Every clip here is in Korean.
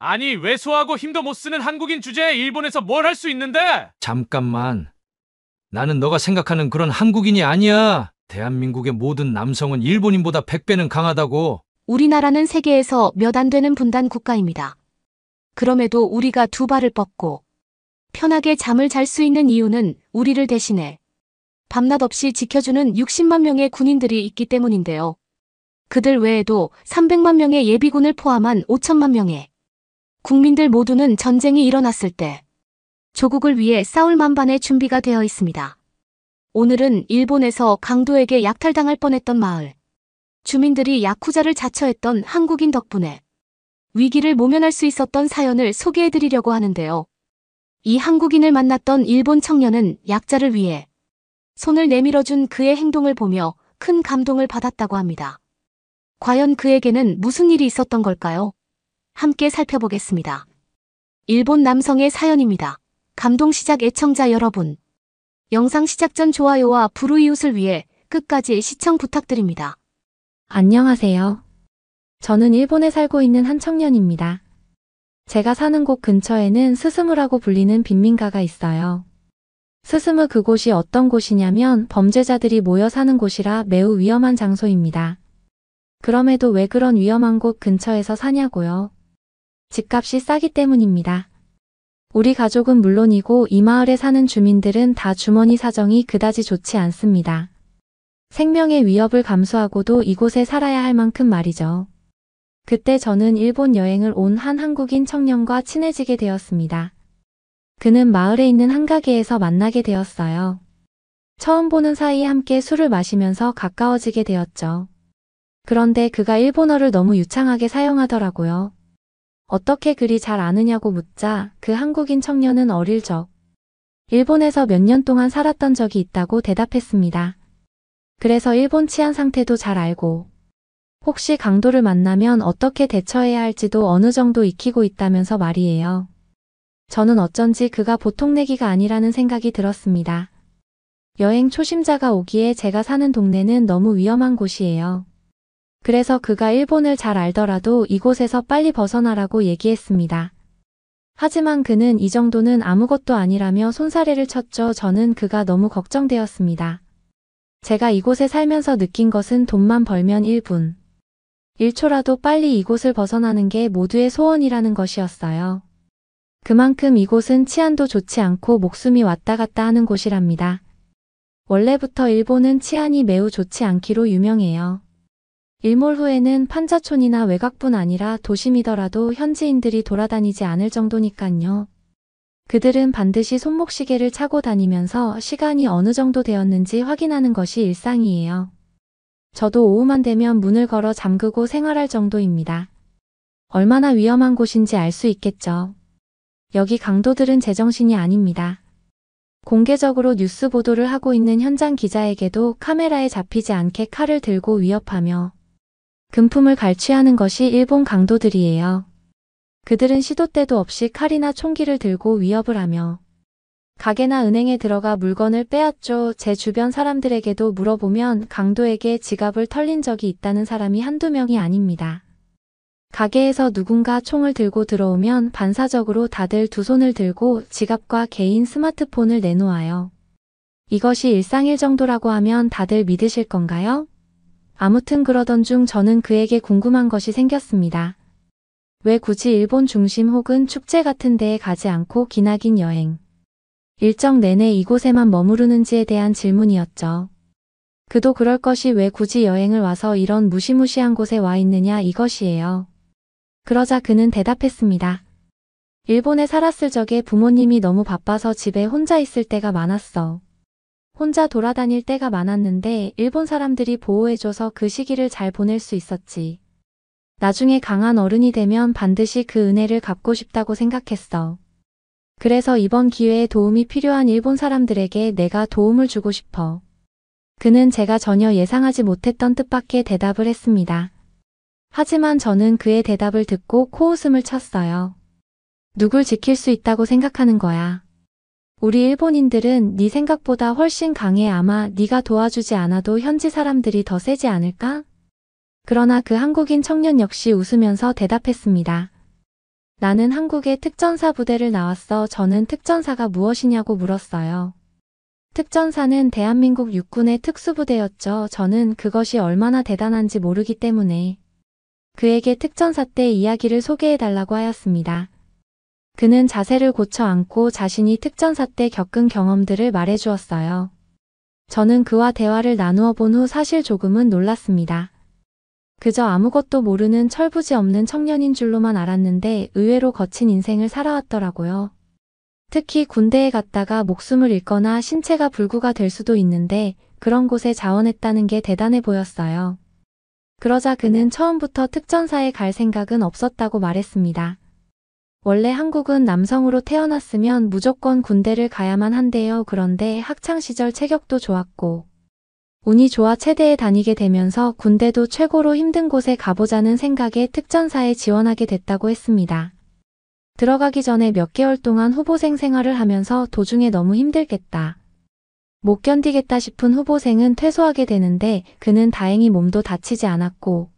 아니, 왜소하고 힘도 못 쓰는 한국인 주제에 일본에서 뭘 할 수 있는데? 잠깐만. 나는 너가 생각하는 그런 한국인이 아니야. 대한민국의 모든 남성은 일본인보다 100배는 강하다고. 우리나라는 세계에서 몇 안 되는 분단 국가입니다. 그럼에도 우리가 두 발을 뻗고 편하게 잠을 잘 수 있는 이유는 우리를 대신해 밤낮 없이 지켜주는 60만 명의 군인들이 있기 때문인데요. 그들 외에도 300만 명의 예비군을 포함한 5천만 명의 국민들 모두는 전쟁이 일어났을 때 조국을 위해 싸울 만반의 준비가 되어 있습니다. 오늘은 일본에서 강도에게 약탈당할 뻔했던 마을, 주민들이 야쿠자를 자처했던 한국인 덕분에 위기를 모면할 수 있었던 사연을 소개해드리려고 하는데요. 이 한국인을 만났던 일본 청년은 약자를 위해 손을 내밀어준 그의 행동을 보며 큰 감동을 받았다고 합니다. 과연 그에게는 무슨 일이 있었던 걸까요? 함께 살펴보겠습니다. 일본 남성의 사연입니다. 감동 시작 애청자 여러분. 영상 시작 전 좋아요와 불우이웃을 위해 끝까지 시청 부탁드립니다. 안녕하세요. 저는 일본에 살고 있는 한 청년입니다. 제가 사는 곳 근처에는 스스무라고 불리는 빈민가가 있어요. 스스무 그곳이 어떤 곳이냐면 범죄자들이 모여 사는 곳이라 매우 위험한 장소입니다. 그럼에도 왜 그런 위험한 곳 근처에서 사냐고요? 집값이 싸기 때문입니다. 우리 가족은 물론이고 이 마을에 사는 주민들은 다 주머니 사정이 그다지 좋지 않습니다. 생명의 위협을 감수하고도 이곳에 살아야 할 만큼 말이죠. 그때 저는 일본 여행을 온 한 한국인 청년과 친해지게 되었습니다. 그는 마을에 있는 한 가게에서 만나게 되었어요. 처음 보는 사이 함께 술을 마시면서 가까워지게 되었죠. 그런데 그가 일본어를 너무 유창하게 사용하더라고요. 어떻게 그리 잘 아느냐고 묻자 그 한국인 청년은 어릴 적 일본에서 몇 년 동안 살았던 적이 있다고 대답했습니다. 그래서 일본 치안 상태도 잘 알고 혹시 강도를 만나면 어떻게 대처해야 할지도 어느 정도 익히고 있다면서 말이에요. 저는 어쩐지 그가 보통 내기가 아니라는 생각이 들었습니다. 여행 초심자가 오기에 제가 사는 동네는 너무 위험한 곳이에요. 그래서 그가 일본을 잘 알더라도 이곳에서 빨리 벗어나라고 얘기했습니다. 하지만 그는 이 정도는 아무것도 아니라며 손사래를 쳤죠. 저는 그가 너무 걱정되었습니다. 제가 이곳에 살면서 느낀 것은 돈만 벌면 1분, 1초라도 빨리 이곳을 벗어나는 게 모두의 소원이라는 것이었어요. 그만큼 이곳은 치안도 좋지 않고 목숨이 왔다 갔다 하는 곳이랍니다. 원래부터 일본은 치안이 매우 좋지 않기로 유명해요. 일몰 후에는 판자촌이나 외곽뿐 아니라 도심이더라도 현지인들이 돌아다니지 않을 정도니깐요. 그들은 반드시 손목시계를 차고 다니면서 시간이 어느 정도 되었는지 확인하는 것이 일상이에요. 저도 오후만 되면 문을 걸어 잠그고 생활할 정도입니다. 얼마나 위험한 곳인지 알 수 있겠죠. 여기 강도들은 제정신이 아닙니다. 공개적으로 뉴스 보도를 하고 있는 현장 기자에게도 카메라에 잡히지 않게 칼을 들고 위협하며 금품을 갈취하는 것이 일본 강도들이에요. 그들은 시도 때도 없이 칼이나 총기를 들고 위협을 하며 가게나 은행에 들어가 물건을 빼앗죠. 제 주변 사람들에게도 물어보면 강도에게 지갑을 털린 적이 있다는 사람이 한두 명이 아닙니다. 가게에서 누군가 총을 들고 들어오면 반사적으로 다들 두 손을 들고 지갑과 개인 스마트폰을 내놓아요. 이것이 일상일 정도라고 하면 다들 믿으실 건가요? 아무튼 그러던 중 저는 그에게 궁금한 것이 생겼습니다. 왜 굳이 일본 중심 혹은 축제 같은 데에 가지 않고 기나긴 여행, 일정 내내 이곳에만 머무르는지에 대한 질문이었죠. 그도 그럴 것이 왜 굳이 여행을 와서 이런 무시무시한 곳에 와 있느냐 이것이에요. 그러자 그는 대답했습니다. 일본에 살았을 적에 부모님이 너무 바빠서 집에 혼자 있을 때가 많았어. 혼자 돌아다닐 때가 많았는데 일본 사람들이 보호해줘서 그 시기를 잘 보낼 수 있었지. 나중에 강한 어른이 되면 반드시 그 은혜를 갚고 싶다고 생각했어. 그래서 이번 기회에 도움이 필요한 일본 사람들에게 내가 도움을 주고 싶어. 그는 제가 전혀 예상하지 못했던 뜻밖의 대답을 했습니다. 하지만 저는 그의 대답을 듣고 코웃음을 쳤어요. 누굴 지킬 수 있다고 생각하는 거야. 우리 일본인들은 네 생각보다 훨씬 강해. 아마 네가 도와주지 않아도 현지 사람들이 더 세지 않을까? 그러나 그 한국인 청년 역시 웃으면서 대답했습니다. 나는 한국의 특전사 부대를 나왔어. 저는 특전사가 무엇이냐고 물었어요. 특전사는 대한민국 육군의 특수부대였죠. 저는 그것이 얼마나 대단한지 모르기 때문에 그에게 특전사 때 이야기를 소개해달라고 하였습니다. 그는 자세를 고쳐 앉고 자신이 특전사 때 겪은 경험들을 말해주었어요. 저는 그와 대화를 나누어 본 후 사실 조금은 놀랐습니다. 그저 아무것도 모르는 철부지 없는 청년인 줄로만 알았는데 의외로 거친 인생을 살아왔더라고요. 특히 군대에 갔다가 목숨을 잃거나 신체가 불구가 될 수도 있는데 그런 곳에 자원했다는 게 대단해 보였어요. 그러자 그는 처음부터 특전사에 갈 생각은 없었다고 말했습니다. 원래 한국은 남성으로 태어났으면 무조건 군대를 가야만 한대요. 그런데 학창시절 체격도 좋았고 운이 좋아 체대에 다니게 되면서 군대도 최고로 힘든 곳에 가보자는 생각에 특전사에 지원하게 됐다고 했습니다. 들어가기 전에 몇 개월 동안 후보생 생활을 하면서 도중에 너무 힘들겠다. 못 견디겠다 싶은 후보생은 퇴소하게 되는데 그는 다행히 몸도 다치지 않았고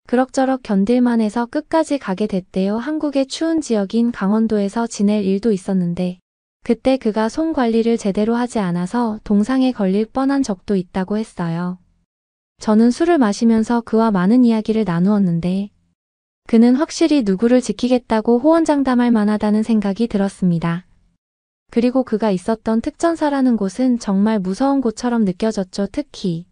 그럭저럭 견딜만 해서 끝까지 가게 됐대요. 한국의 추운 지역인 강원도에서 지낼 일도 있었는데 그때 그가 손 관리를 제대로 하지 않아서 동상에 걸릴 뻔한 적도 있다고 했어요. 저는 술을 마시면서 그와 많은 이야기를 나누었는데 그는 확실히 누구를 지키겠다고 호언장담할 만하다는 생각이 들었습니다. 그리고 그가 있었던 특전사라는 곳은 정말 무서운 곳처럼 느껴졌죠. 특히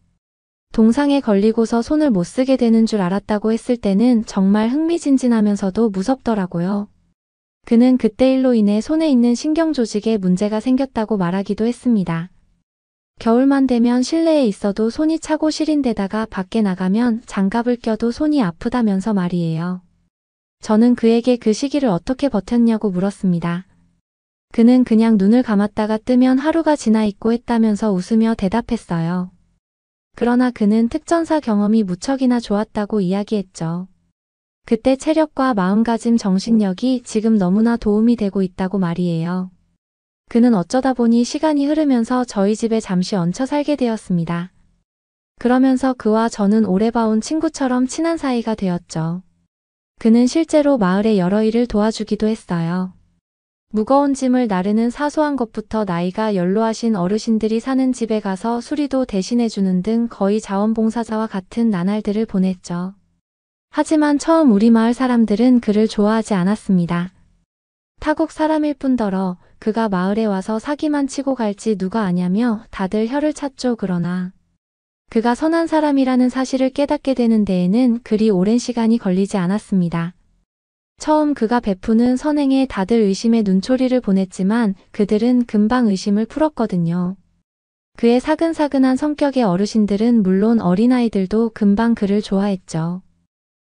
동상에 걸리고서 손을 못 쓰게 되는 줄 알았다고 했을 때는 정말 흥미진진하면서도 무섭더라고요. 그는 그때 일로 인해 손에 있는 신경 조직에 문제가 생겼다고 말하기도 했습니다. 겨울만 되면 실내에 있어도 손이 차고 시린데다가 밖에 나가면 장갑을 껴도 손이 아프다면서 말이에요. 저는 그에게 그 시기를 어떻게 버텼냐고 물었습니다. 그는 그냥 눈을 감았다가 뜨면 하루가 지나 있고 했다면서 웃으며 대답했어요. 그러나 그는 특전사 경험이 무척이나 좋았다고 이야기했죠. 그때 체력과 마음가짐 정신력이 지금 너무나 도움이 되고 있다고 말이에요. 그는 어쩌다 보니 시간이 흐르면서 저희 집에 잠시 얹혀 살게 되었습니다. 그러면서 그와 저는 오래 봐온 친구처럼 친한 사이가 되었죠. 그는 실제로 마을의 여러 일을 도와주기도 했어요. 무거운 짐을 나르는 사소한 것부터 나이가 연로하신 어르신들이 사는 집에 가서 수리도 대신해주는 등 거의 자원봉사자와 같은 나날들을 보냈죠. 하지만 처음 우리 마을 사람들은 그를 좋아하지 않았습니다. 타국 사람일 뿐더러 그가 마을에 와서 사기만 치고 갈지 누가 아냐며 다들 혀를 찼죠. 그러나 그가 선한 사람이라는 사실을 깨닫게 되는 데에는 그리 오랜 시간이 걸리지 않았습니다. 처음 그가 베푸는 선행에 다들 의심의 눈초리를 보냈지만 그들은 금방 의심을 풀었거든요. 그의 사근사근한 성격의 어르신들은 물론 어린아이들도 금방 그를 좋아했죠.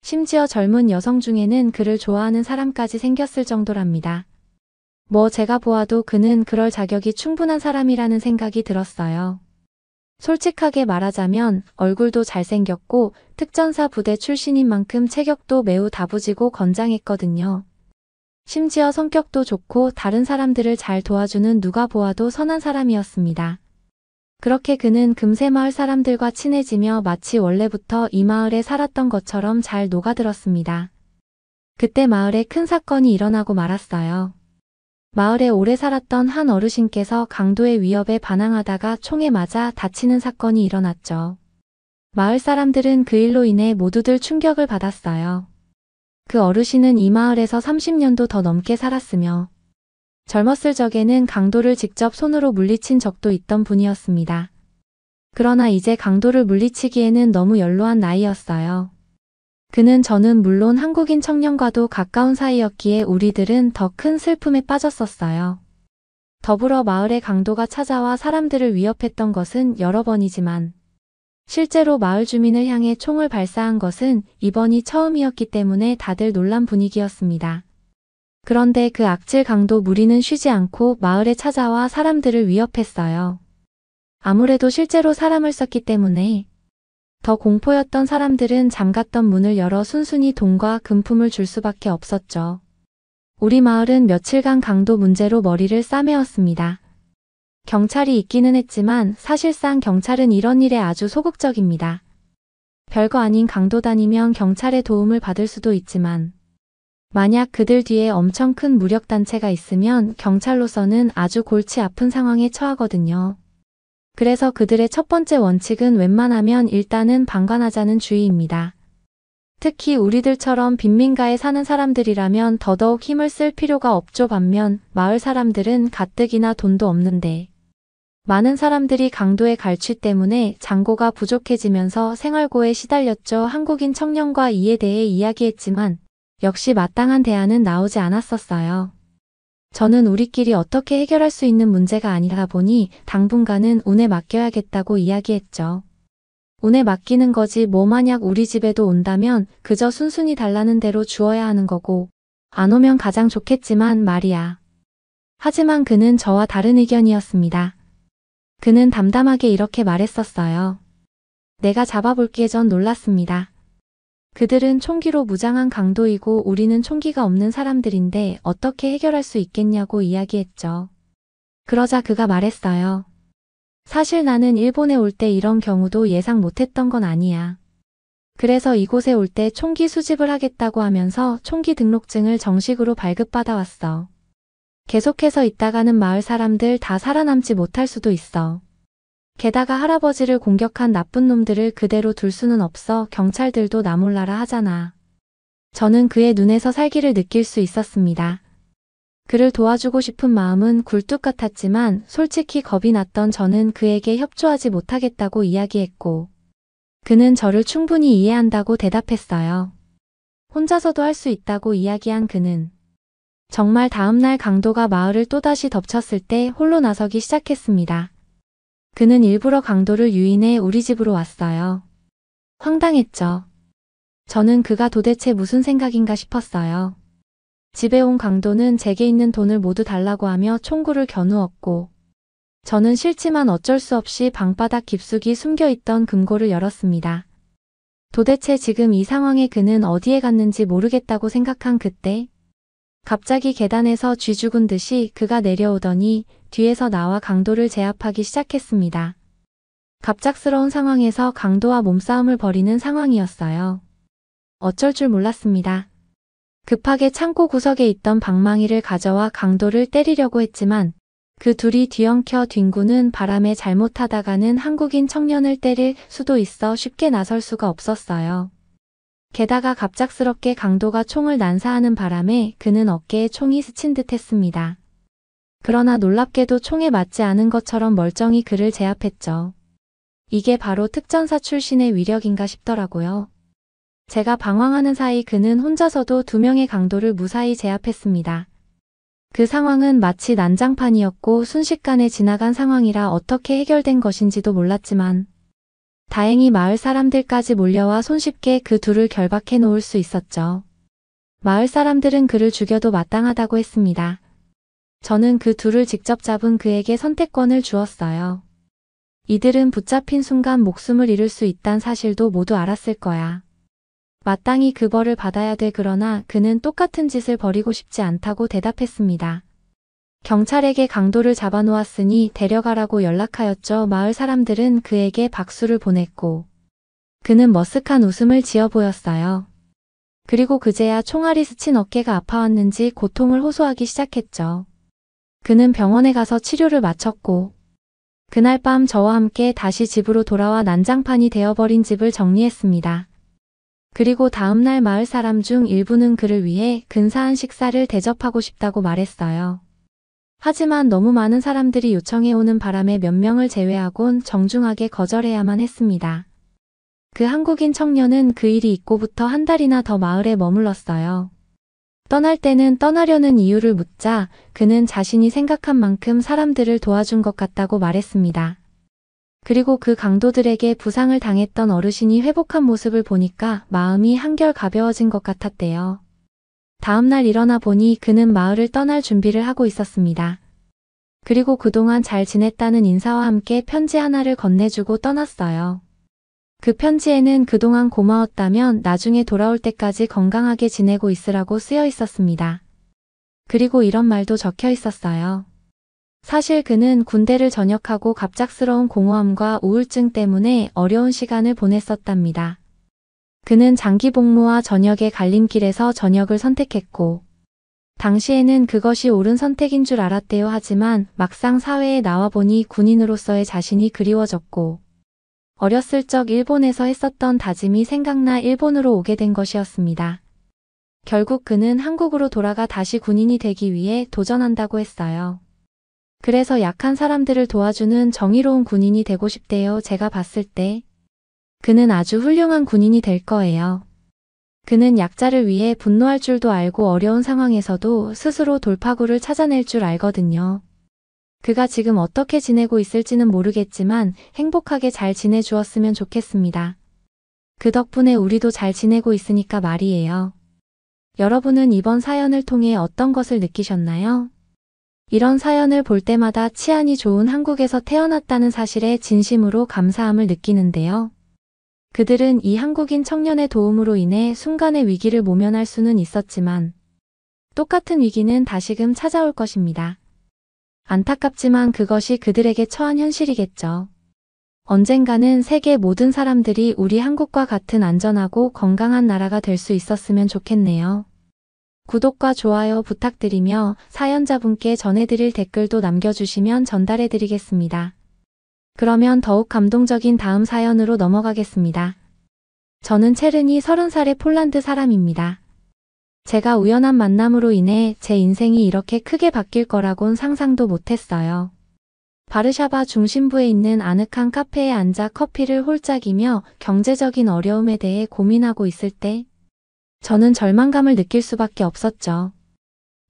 심지어 젊은 여성 중에는 그를 좋아하는 사람까지 생겼을 정도랍니다. 제가 보아도 그는 그럴 자격이 충분한 사람이라는 생각이 들었어요. 솔직하게 말하자면 얼굴도 잘생겼고 특전사 부대 출신인 만큼 체격도 매우 다부지고 건장했거든요. 심지어 성격도 좋고 다른 사람들을 잘 도와주는 누가 보아도 선한 사람이었습니다. 그렇게 그는 금세 마을 사람들과 친해지며 마치 원래부터 이 마을에 살았던 것처럼 잘 녹아들었습니다. 그때 마을에 큰 사건이 일어나고 말았어요. 마을에 오래 살았던 한 어르신께서 강도의 위협에 반항하다가 총에 맞아 다치는 사건이 일어났죠. 마을 사람들은 그 일로 인해 모두들 충격을 받았어요. 그 어르신은 이 마을에서 30년도 더 넘게 살았으며 젊었을 적에는 강도를 직접 손으로 물리친 적도 있던 분이었습니다. 그러나 이제 강도를 물리치기에는 너무 연로한 나이였어요. 그는 저는 물론 한국인 청년과도 가까운 사이였기에 우리들은 더 큰 슬픔에 빠졌었어요. 더불어 마을에 강도가 찾아와 사람들을 위협했던 것은 여러 번이지만 실제로 마을 주민을 향해 총을 발사한 것은 이번이 처음이었기 때문에 다들 놀란 분위기였습니다. 그런데 그 악질 강도 무리는 쉬지 않고 마을에 찾아와 사람들을 위협했어요. 아무래도 실제로 사람을 썼기 때문에 더 공포였던 사람들은 잠갔던 문을 열어 순순히 돈과 금품을 줄 수밖에 없었죠. 우리 마을은 며칠간 강도 문제로 머리를 싸매었습니다. 경찰이 있기는 했지만 사실상 경찰은 이런 일에 아주 소극적입니다. 별거 아닌 강도 다니면 경찰의 도움을 받을 수도 있지만 만약 그들 뒤에 엄청 큰 무력단체가 있으면 경찰로서는 아주 골치 아픈 상황에 처하거든요. 그래서 그들의 첫 번째 원칙은 웬만하면 일단은 방관하자는 주의입니다. 특히 우리들처럼 빈민가에 사는 사람들이라면 더더욱 힘을 쓸 필요가 없죠. 반면 마을 사람들은 가뜩이나 돈도 없는데 많은 사람들이 강도의 갈취 때문에 잔고가 부족해지면서 생활고에 시달렸죠. 한국인 청년과 이에 대해 이야기했지만 역시 마땅한 대안은 나오지 않았었어요. 저는 우리끼리 어떻게 해결할 수 있는 문제가 아니다 보니 당분간은 운에 맡겨야겠다고 이야기했죠. 운에 맡기는 거지 뭐 만약 우리 집에도 온다면 그저 순순히 달라는 대로 주어야 하는 거고 안 오면 가장 좋겠지만 말이야. 하지만 그는 저와 다른 의견이었습니다. 그는 담담하게 이렇게 말했었어요. 내가 잡아볼게. 전 놀랐습니다. 그들은 총기로 무장한 강도이고 우리는 총기가 없는 사람들인데 어떻게 해결할 수 있겠냐고 이야기했죠. 그러자 그가 말했어요. 사실 나는 일본에 올 때 이런 경우도 예상 못했던 건 아니야. 그래서 이곳에 올 때 총기 수집을 하겠다고 하면서 총기 등록증을 정식으로 발급받아왔어. 계속해서 있다가는 마을 사람들 다 살아남지 못할 수도 있어. 게다가 할아버지를 공격한 나쁜 놈들을 그대로 둘 수는 없어. 경찰들도 나 몰라라 하잖아. 저는 그의 눈에서 살기를 느낄 수 있었습니다. 그를 도와주고 싶은 마음은 굴뚝 같았지만 솔직히 겁이 났던 저는 그에게 협조하지 못하겠다고 이야기했고 그는 저를 충분히 이해한다고 대답했어요. 혼자서도 할 수 있다고 이야기한 그는 정말 다음날 강도가 마을을 또다시 덮쳤을 때 홀로 나서기 시작했습니다. 그는 일부러 강도를 유인해 우리 집으로 왔어요. 황당했죠. 저는 그가 도대체 무슨 생각인가 싶었어요. 집에 온 강도는 제게 있는 돈을 모두 달라고 하며 총구를 겨누었고 저는 싫지만 어쩔 수 없이 방바닥 깊숙이 숨겨있던 금고를 열었습니다. 도대체 지금 이 상황에 그는 어디에 갔는지 모르겠다고 생각한 그때 갑자기 계단에서 쥐 죽은 듯이 그가 내려오더니 뒤에서 나와 강도를 제압하기 시작했습니다. 갑작스러운 상황에서 강도와 몸싸움을 벌이는 상황이었어요. 어쩔 줄 몰랐습니다. 급하게 창고 구석에 있던 방망이를 가져와 강도를 때리려고 했지만 그 둘이 뒤엉켜 뒹구는 바람에 잘못하다가는 한국인 청년을 때릴 수도 있어 쉽게 나설 수가 없었어요. 게다가 갑작스럽게 강도가 총을 난사하는 바람에 그는 어깨에 총이 스친 듯 했습니다. 그러나 놀랍게도 총에 맞지 않은 것처럼 멀쩡히 그를 제압했죠. 이게 바로 특전사 출신의 위력인가 싶더라고요. 제가 방황하는 사이 그는 혼자서도 2명의 강도를 무사히 제압했습니다. 그 상황은 마치 난장판이었고 순식간에 지나간 상황이라 어떻게 해결된 것인지도 몰랐지만 다행히 마을 사람들까지 몰려와 손쉽게 그 둘을 결박해 놓을 수 있었죠. 마을 사람들은 그를 죽여도 마땅하다고 했습니다. 저는 그 둘을 직접 잡은 그에게 선택권을 주었어요. 이들은 붙잡힌 순간 목숨을 잃을 수 있다는 사실도 모두 알았을 거야. 마땅히 그 벌을 받아야 돼. 그러나 그는 똑같은 짓을 벌이고 싶지 않다고 대답했습니다. 경찰에게 강도를 잡아놓았으니 데려가라고 연락하였죠. 마을 사람들은 그에게 박수를 보냈고 그는 머쓱한 웃음을 지어 보였어요. 그리고 그제야 총알이 스친 어깨가 아파왔는지 고통을 호소하기 시작했죠. 그는 병원에 가서 치료를 마쳤고 그날 밤 저와 함께 다시 집으로 돌아와 난장판이 되어버린 집을 정리했습니다. 그리고 다음날 마을 사람 중 일부는 그를 위해 근사한 식사를 대접하고 싶다고 말했어요. 하지만 너무 많은 사람들이 요청해오는 바람에 몇 명을 제외하곤 정중하게 거절해야만 했습니다. 그 한국인 청년은 그 일이 있고부터 한 달이나 더 마을에 머물렀어요. 떠날 때는 떠나려는 이유를 묻자 그는 자신이 생각한 만큼 사람들을 도와준 것 같다고 말했습니다. 그리고 그 강도들에게 부상을 당했던 어르신이 회복한 모습을 보니까 마음이 한결 가벼워진 것 같았대요. 다음날 일어나 보니 그는 마을을 떠날 준비를 하고 있었습니다. 그리고 그동안 잘 지냈다는 인사와 함께 편지 하나를 건네주고 떠났어요. 그 편지에는 그동안 고마웠다면 나중에 돌아올 때까지 건강하게 지내고 있으라고 쓰여 있었습니다. 그리고 이런 말도 적혀 있었어요. 사실 그는 군대를 전역하고 갑작스러운 공허함과 우울증 때문에 어려운 시간을 보냈었답니다. 그는 장기 복무와 전역의 갈림길에서 전역을 선택했고, 당시에는 그것이 옳은 선택인 줄 알았대요. 하지만 막상 사회에 나와보니 군인으로서의 자신이 그리워졌고, 어렸을 적 일본에서 했었던 다짐이 생각나 일본으로 오게 된 것이었습니다. 결국 그는 한국으로 돌아가 다시 군인이 되기 위해 도전한다고 했어요. 그래서 약한 사람들을 도와주는 정의로운 군인이 되고 싶대요. 제가 봤을 때 그는 아주 훌륭한 군인이 될 거예요. 그는 약자를 위해 분노할 줄도 알고 어려운 상황에서도 스스로 돌파구를 찾아낼 줄 알거든요. 그가 지금 어떻게 지내고 있을지는 모르겠지만 행복하게 잘 지내주었으면 좋겠습니다. 그 덕분에 우리도 잘 지내고 있으니까 말이에요. 여러분은 이번 사연을 통해 어떤 것을 느끼셨나요? 이런 사연을 볼 때마다 치안이 좋은 한국에서 태어났다는 사실에 진심으로 감사함을 느끼는데요. 그들은 이 한국인 청년의 도움으로 인해 순간의 위기를 모면할 수는 있었지만 똑같은 위기는 다시금 찾아올 것입니다. 안타깝지만 그것이 그들에게 처한 현실이겠죠. 언젠가는 세계 모든 사람들이 우리 한국과 같은 안전하고 건강한 나라가 될 수 있었으면 좋겠네요. 구독과 좋아요 부탁드리며 사연자분께 전해드릴 댓글도 남겨주시면 전달해드리겠습니다. 그러면 더욱 감동적인 다음 사연으로 넘어가겠습니다. 저는 체르니 30살의 폴란드 사람입니다. 제가 우연한 만남으로 인해 제 인생이 이렇게 크게 바뀔 거라곤 상상도 못했어요. 바르샤바 중심부에 있는 아늑한 카페에 앉아 커피를 홀짝이며 경제적인 어려움에 대해 고민하고 있을 때 저는 절망감을 느낄 수밖에 없었죠.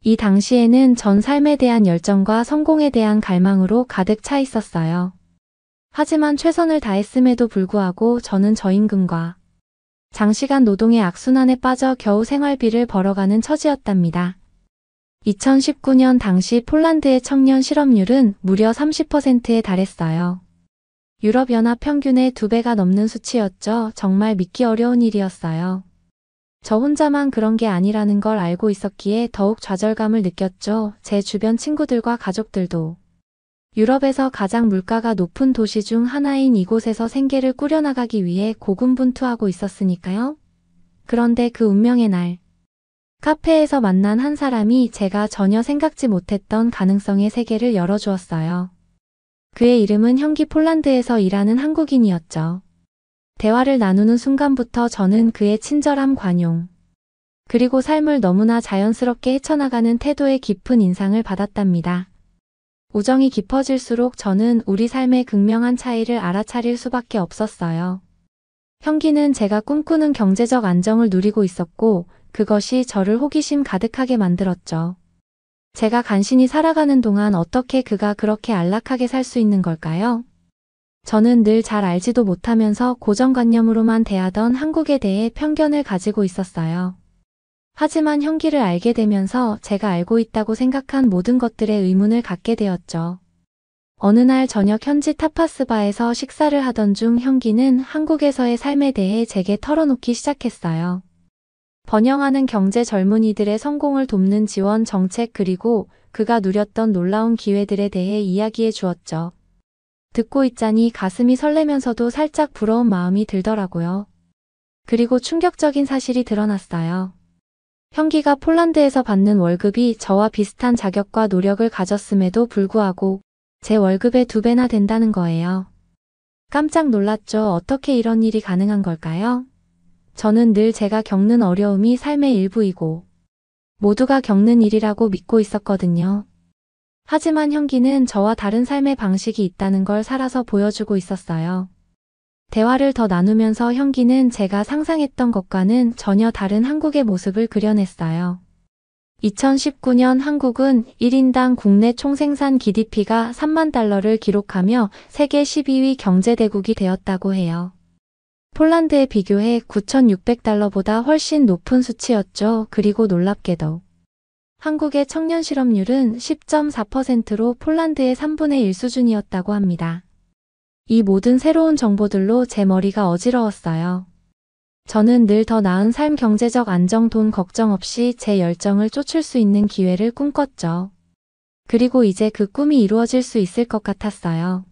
이 당시에는 전 삶에 대한 열정과 성공에 대한 갈망으로 가득 차 있었어요. 하지만 최선을 다했음에도 불구하고 저는 저임금과 장시간 노동의 악순환에 빠져 겨우 생활비를 벌어가는 처지였답니다. 2019년 당시 폴란드의 청년 실업률은 무려 30%에 달했어요. 유럽연합 평균의 2배가 넘는 수치였죠. 정말 믿기 어려운 일이었어요. 저 혼자만 그런 게 아니라는 걸 알고 있었기에 더욱 좌절감을 느꼈죠. 제 주변 친구들과 가족들도. 유럽에서 가장 물가가 높은 도시 중 하나인 이곳에서 생계를 꾸려나가기 위해 고군분투하고 있었으니까요. 그런데 그 운명의 날, 카페에서 만난 한 사람이 제가 전혀 생각지 못했던 가능성의 세계를 열어주었어요. 그의 이름은 현기 폴란드에서 일하는 한국인이었죠. 대화를 나누는 순간부터 저는 그의 친절함, 관용, 그리고 삶을 너무나 자연스럽게 헤쳐나가는 태도에 깊은 인상을 받았답니다. 우정이 깊어질수록 저는 우리 삶의 극명한 차이를 알아차릴 수밖에 없었어요. 현기는 제가 꿈꾸는 경제적 안정을 누리고 있었고 그것이 저를 호기심 가득하게 만들었죠. 제가 간신히 살아가는 동안 어떻게 그가 그렇게 안락하게 살 수 있는 걸까요? 저는 늘 잘 알지도 못하면서 고정관념으로만 대하던 한국에 대해 편견을 가지고 있었어요. 하지만 현기를 알게 되면서 제가 알고 있다고 생각한 모든 것들에 의문을 갖게 되었죠. 어느 날 저녁 현지 타파스바에서 식사를 하던 중 현기는 한국에서의 삶에 대해 제게 털어놓기 시작했어요. 번영하는 경제, 젊은이들의 성공을 돕는 지원 정책, 그리고 그가 누렸던 놀라운 기회들에 대해 이야기해 주었죠. 듣고 있자니 가슴이 설레면서도 살짝 부러운 마음이 들더라고요. 그리고 충격적인 사실이 드러났어요. 현기가 폴란드에서 받는 월급이 저와 비슷한 자격과 노력을 가졌음에도 불구하고 제 월급의 2배나 된다는 거예요. 깜짝 놀랐죠. 어떻게 이런 일이 가능한 걸까요? 저는 늘 제가 겪는 어려움이 삶의 일부이고 모두가 겪는 일이라고 믿고 있었거든요. 하지만 현기는 저와 다른 삶의 방식이 있다는 걸 살아서 보여주고 있었어요. 대화를 더 나누면서 현기는 제가 상상했던 것과는 전혀 다른 한국의 모습을 그려냈어요. 2019년 한국은 1인당 국내 총생산 GDP가 3만 달러를 기록하며 세계 12위 경제대국이 되었다고 해요. 폴란드에 비교해 9,600달러보다 훨씬 높은 수치였죠. 그리고 놀랍게도 한국의 청년 실업률은 10.4%로 폴란드의 3분의 1 수준이었다고 합니다. 이 모든 새로운 정보들로 제 머리가 어지러웠어요. 저는 늘 더 나은 삶, 경제적 안정, 돈 걱정 없이 제 열정을 쫓을 수 있는 기회를 꿈꿨죠. 그리고 이제 그 꿈이 이루어질 수 있을 것 같았어요.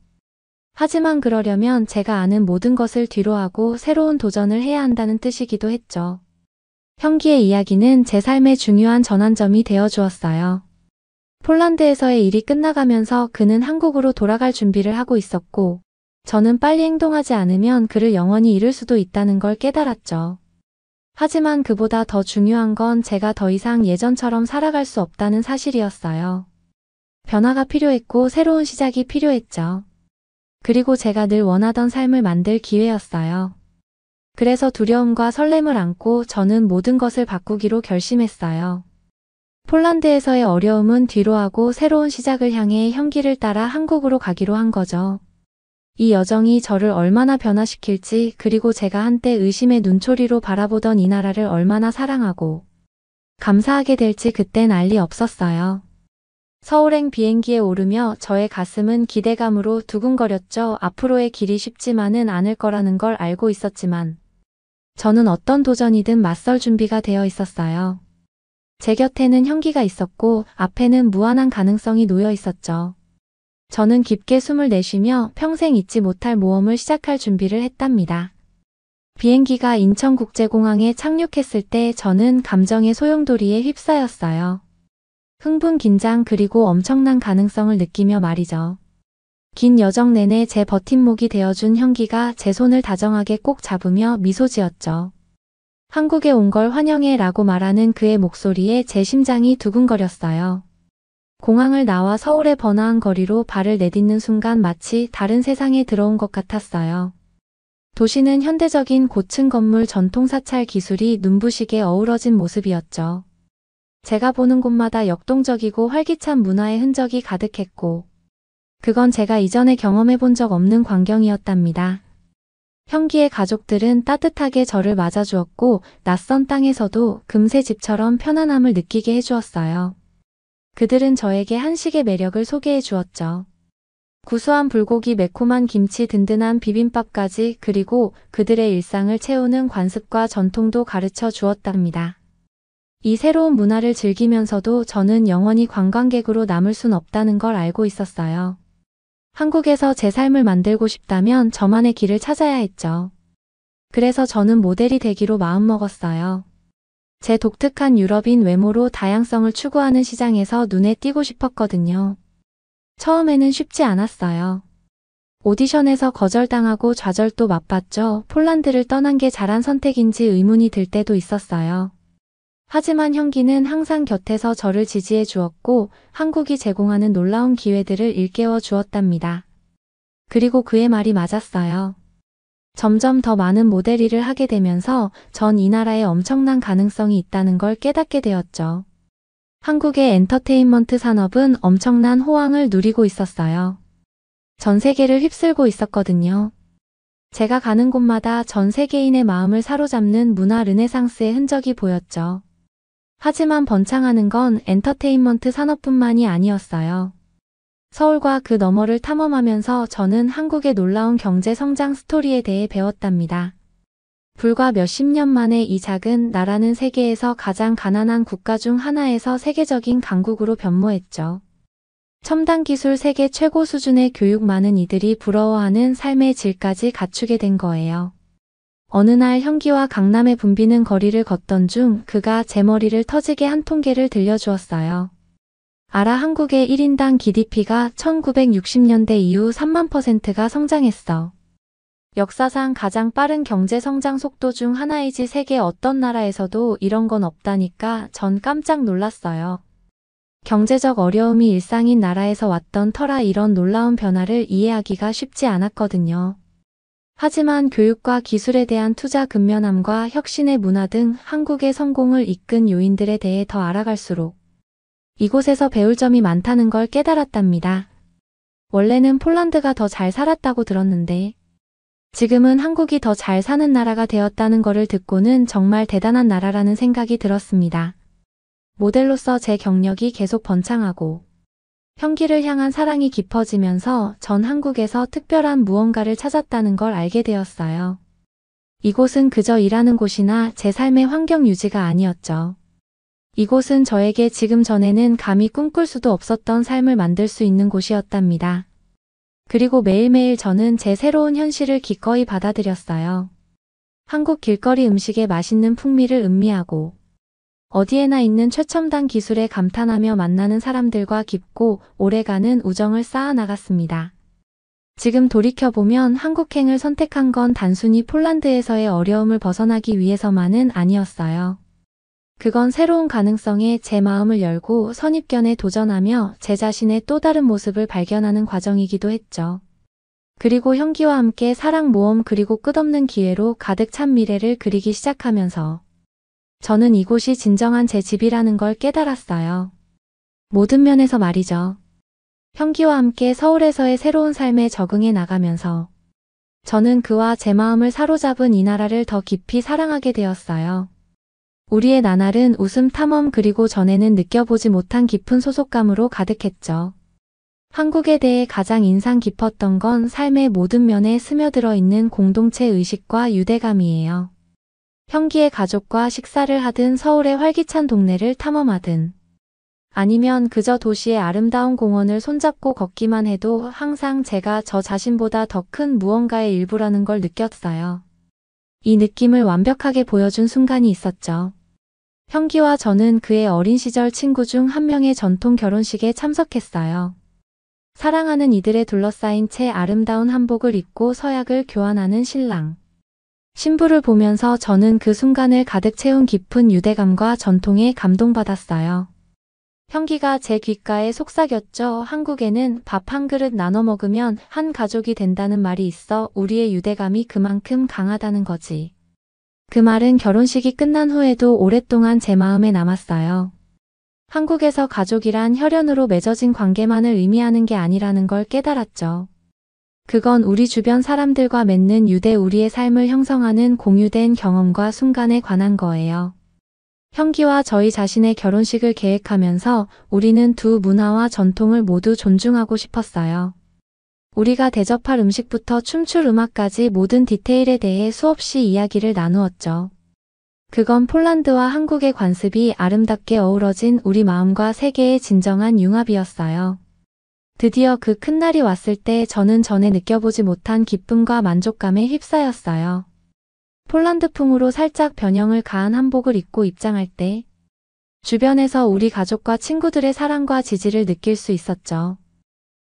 하지만 그러려면 제가 아는 모든 것을 뒤로하고 새로운 도전을 해야 한다는 뜻이기도 했죠. 형기의 이야기는 제 삶의 중요한 전환점이 되어 주었어요. 폴란드에서의 일이 끝나가면서 그는 한국으로 돌아갈 준비를 하고 있었고, 저는 빨리 행동하지 않으면 그를 영원히 잃을 수도 있다는 걸 깨달았죠. 하지만 그보다 더 중요한 건 제가 더 이상 예전처럼 살아갈 수 없다는 사실이었어요. 변화가 필요했고 새로운 시작이 필요했죠. 그리고 제가 늘 원하던 삶을 만들 기회였어요. 그래서 두려움과 설렘을 안고 저는 모든 것을 바꾸기로 결심했어요. 폴란드에서의 어려움은 뒤로하고 새로운 시작을 향해 형기를 따라 한국으로 가기로 한 거죠. 이 여정이 저를 얼마나 변화시킬지, 그리고 제가 한때 의심의 눈초리로 바라보던 이 나라를 얼마나 사랑하고 감사하게 될지 그땐 알 리 없었어요. 서울행 비행기에 오르며 저의 가슴은 기대감으로 두근거렸죠. 앞으로의 길이 쉽지만은 않을 거라는 걸 알고 있었지만 저는 어떤 도전이든 맞설 준비가 되어 있었어요. 제 곁에는 형기가 있었고 앞에는 무한한 가능성이 놓여 있었죠. 저는 깊게 숨을 내쉬며 평생 잊지 못할 모험을 시작할 준비를 했답니다. 비행기가 인천국제공항에 착륙했을 때 저는 감정의 소용돌이에 휩싸였어요. 흥분, 긴장, 그리고 엄청난 가능성을 느끼며 말이죠. 긴 여정 내내 제 버팀목이 되어준 형기가 제 손을 다정하게 꼭 잡으며 미소 지었죠. 한국에 온 걸 환영해 라고 말하는 그의 목소리에 제 심장이 두근거렸어요. 공항을 나와 서울의 번화한 거리로 발을 내딛는 순간 마치 다른 세상에 들어온 것 같았어요. 도시는 현대적인 고층 건물, 전통 사찰 기술이 눈부시게 어우러진 모습이었죠. 제가 보는 곳마다 역동적이고 활기찬 문화의 흔적이 가득했고, 그건 제가 이전에 경험해 본 적 없는 광경이었답니다. 형기의 가족들은 따뜻하게 저를 맞아주었고, 낯선 땅에서도 금세 집처럼 편안함을 느끼게 해주었어요. 그들은 저에게 한식의 매력을 소개해 주었죠. 구수한 불고기, 매콤한 김치, 든든한 비빔밥까지, 그리고 그들의 일상을 채우는 관습과 전통도 가르쳐 주었답니다. 이 새로운 문화를 즐기면서도 저는 영원히 관광객으로 남을 순 없다는 걸 알고 있었어요. 한국에서 제 삶을 만들고 싶다면 저만의 길을 찾아야 했죠. 그래서 저는 모델이 되기로 마음먹었어요. 제 독특한 유럽인 외모로 다양성을 추구하는 시장에서 눈에 띄고 싶었거든요. 처음에는 쉽지 않았어요. 오디션에서 거절당하고 좌절도 맛봤죠. 폴란드를 떠난 게 잘한 선택인지 의문이 들 때도 있었어요. 하지만 형기는 항상 곁에서 저를 지지해 주었고 한국이 제공하는 놀라운 기회들을 일깨워 주었답니다. 그리고 그의 말이 맞았어요. 점점 더 많은 모델 일을 하게 되면서 전 이 나라에 엄청난 가능성이 있다는 걸 깨닫게 되었죠. 한국의 엔터테인먼트 산업은 엄청난 호황을 누리고 있었어요. 전 세계를 휩쓸고 있었거든요. 제가 가는 곳마다 전 세계인의 마음을 사로잡는 문화 르네상스의 흔적이 보였죠. 하지만 번창하는 건 엔터테인먼트 산업뿐만이 아니었어요. 서울과 그 너머를 탐험하면서 저는 한국의 놀라운 경제 성장 스토리에 대해 배웠답니다. 불과 몇십 년 만에 이 작은 나라는 세계에서 가장 가난한 국가 중 하나에서 세계적인 강국으로 변모했죠. 첨단 기술 세계 최고 수준의 교육, 많은 이들이 부러워하는 삶의 질까지 갖추게 된 거예요. 어느 날 형기와 강남에 붐비는 거리를 걷던 중 그가 제 머리를 터지게 한 통계를 들려주었어요. 알아, 한국의 1인당 GDP가 1960년대 이후 3만%가 성장했어. 역사상 가장 빠른 경제 성장 속도 중 하나이지. 세계 어떤 나라에서도 이런 건 없다니까. 전 깜짝 놀랐어요. 경제적 어려움이 일상인 나라에서 왔던 터라 이런 놀라운 변화를 이해하기가 쉽지 않았거든요. 하지만 교육과 기술에 대한 투자, 근면함과 혁신의 문화 등 한국의 성공을 이끈 요인들에 대해 더 알아갈수록 이곳에서 배울 점이 많다는 걸 깨달았답니다. 원래는 폴란드가 더 잘 살았다고 들었는데 지금은 한국이 더 잘 사는 나라가 되었다는 거를 듣고는 정말 대단한 나라라는 생각이 들었습니다. 모델로서 제 경력이 계속 번창하고 형기를 향한 사랑이 깊어지면서 전 한국에서 특별한 무언가를 찾았다는 걸 알게 되었어요. 이곳은 그저 일하는 곳이나 제 삶의 환경 유지가 아니었죠. 이곳은 저에게 지금 전에는 감히 꿈꿀 수도 없었던 삶을 만들 수 있는 곳이었답니다. 그리고 매일매일 저는 제 새로운 현실을 기꺼이 받아들였어요. 한국 길거리 음식의 맛있는 풍미를 음미하고 어디에나 있는 최첨단 기술에 감탄하며 만나는 사람들과 깊고 오래가는 우정을 쌓아 나갔습니다. 지금 돌이켜보면 한국행을 선택한 건 단순히 폴란드에서의 어려움을 벗어나기 위해서만은 아니었어요. 그건 새로운 가능성에 제 마음을 열고 선입견에 도전하며 제 자신의 또 다른 모습을 발견하는 과정이기도 했죠. 그리고 형기와 함께 사랑, 모험 그리고 끝없는 기회로 가득 찬 미래를 그리기 시작하면서 저는 이곳이 진정한 제 집이라는 걸 깨달았어요. 모든 면에서 말이죠. 형기와 함께 서울에서의 새로운 삶에 적응해 나가면서 저는 그와 제 마음을 사로잡은 이 나라를 더 깊이 사랑하게 되었어요. 우리의 나날은 웃음, 탐험 그리고 전에는 느껴보지 못한 깊은 소속감으로 가득했죠. 한국에 대해 가장 인상 깊었던 건 삶의 모든 면에 스며들어 있는 공동체 의식과 유대감이에요. 형기의 가족과 식사를 하든 서울의 활기찬 동네를 탐험하든 아니면 그저 도시의 아름다운 공원을 손잡고 걷기만 해도 항상 제가 저 자신보다 더 큰 무언가의 일부라는 걸 느꼈어요. 이 느낌을 완벽하게 보여준 순간이 있었죠. 형기와 저는 그의 어린 시절 친구 중 한 명의 전통 결혼식에 참석했어요. 사랑하는 이들에 둘러싸인 채 아름다운 한복을 입고 서약을 교환하는 신랑. 신부를 보면서 저는 그 순간을 가득 채운 깊은 유대감과 전통에 감동받았어요. 형기가 제 귓가에 속삭였죠. 한국에는 밥 한 그릇 나눠 먹으면 한 가족이 된다는 말이 있어. 우리의 유대감이 그만큼 강하다는 거지. 그 말은 결혼식이 끝난 후에도 오랫동안 제 마음에 남았어요. 한국에서 가족이란 혈연으로 맺어진 관계만을 의미하는 게 아니라는 걸 깨달았죠. 그건 우리 주변 사람들과 맺는 유대, 우리의 삶을 형성하는 공유된 경험과 순간에 관한 거예요. 형기와 저희 자신의 결혼식을 계획하면서 우리는 두 문화와 전통을 모두 존중하고 싶었어요. 우리가 대접할 음식부터 춤출 음악까지 모든 디테일에 대해 수없이 이야기를 나누었죠. 그건 폴란드와 한국의 관습이 아름답게 어우러진 우리 마음과 세계의 진정한 융합이었어요. 드디어 그 큰 날이 왔을 때 저는 전에 느껴보지 못한 기쁨과 만족감에 휩싸였어요. 폴란드풍으로 살짝 변형을 가한 한복을 입고 입장할 때 주변에서 우리 가족과 친구들의 사랑과 지지를 느낄 수 있었죠.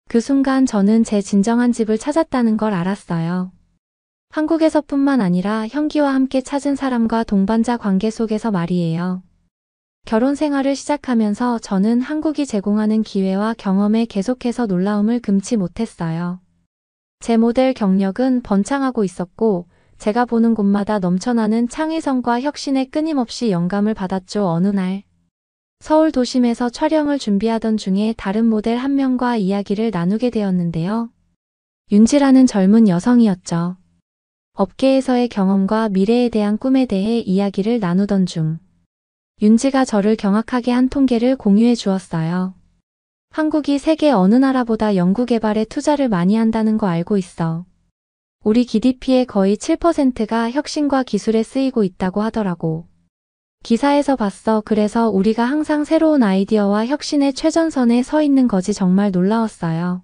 그 순간 저는 제 진정한 집을 찾았다는 걸 알았어요. 한국에서뿐만 아니라 형기와 함께 찾은 사람과 동반자 관계 속에서 말이에요. 결혼 생활을 시작하면서 저는 한국이 제공하는 기회와 경험에 계속해서 놀라움을 금치 못했어요. 제 모델 경력은 번창하고 있었고 제가 보는 곳마다 넘쳐나는 창의성과 혁신에 끊임없이 영감을 받았죠. 어느 날 서울 도심에서 촬영을 준비하던 중에 다른 모델 한 명과 이야기를 나누게 되었는데요. 윤지라는 젊은 여성이었죠. 업계에서의 경험과 미래에 대한 꿈에 대해 이야기를 나누던 중 윤지가 저를 경악하게 한 통계를 공유해 주었어요. 한국이 세계 어느 나라보다 연구개발에 투자를 많이 한다는 거 알고 있어. 우리 GDP의 거의 7%가 혁신과 기술에 쓰이고 있다고 하더라고. 기사에서 봤어. 그래서 우리가 항상 새로운 아이디어와 혁신의 최전선에 서 있는 거지. 정말 놀라웠어요.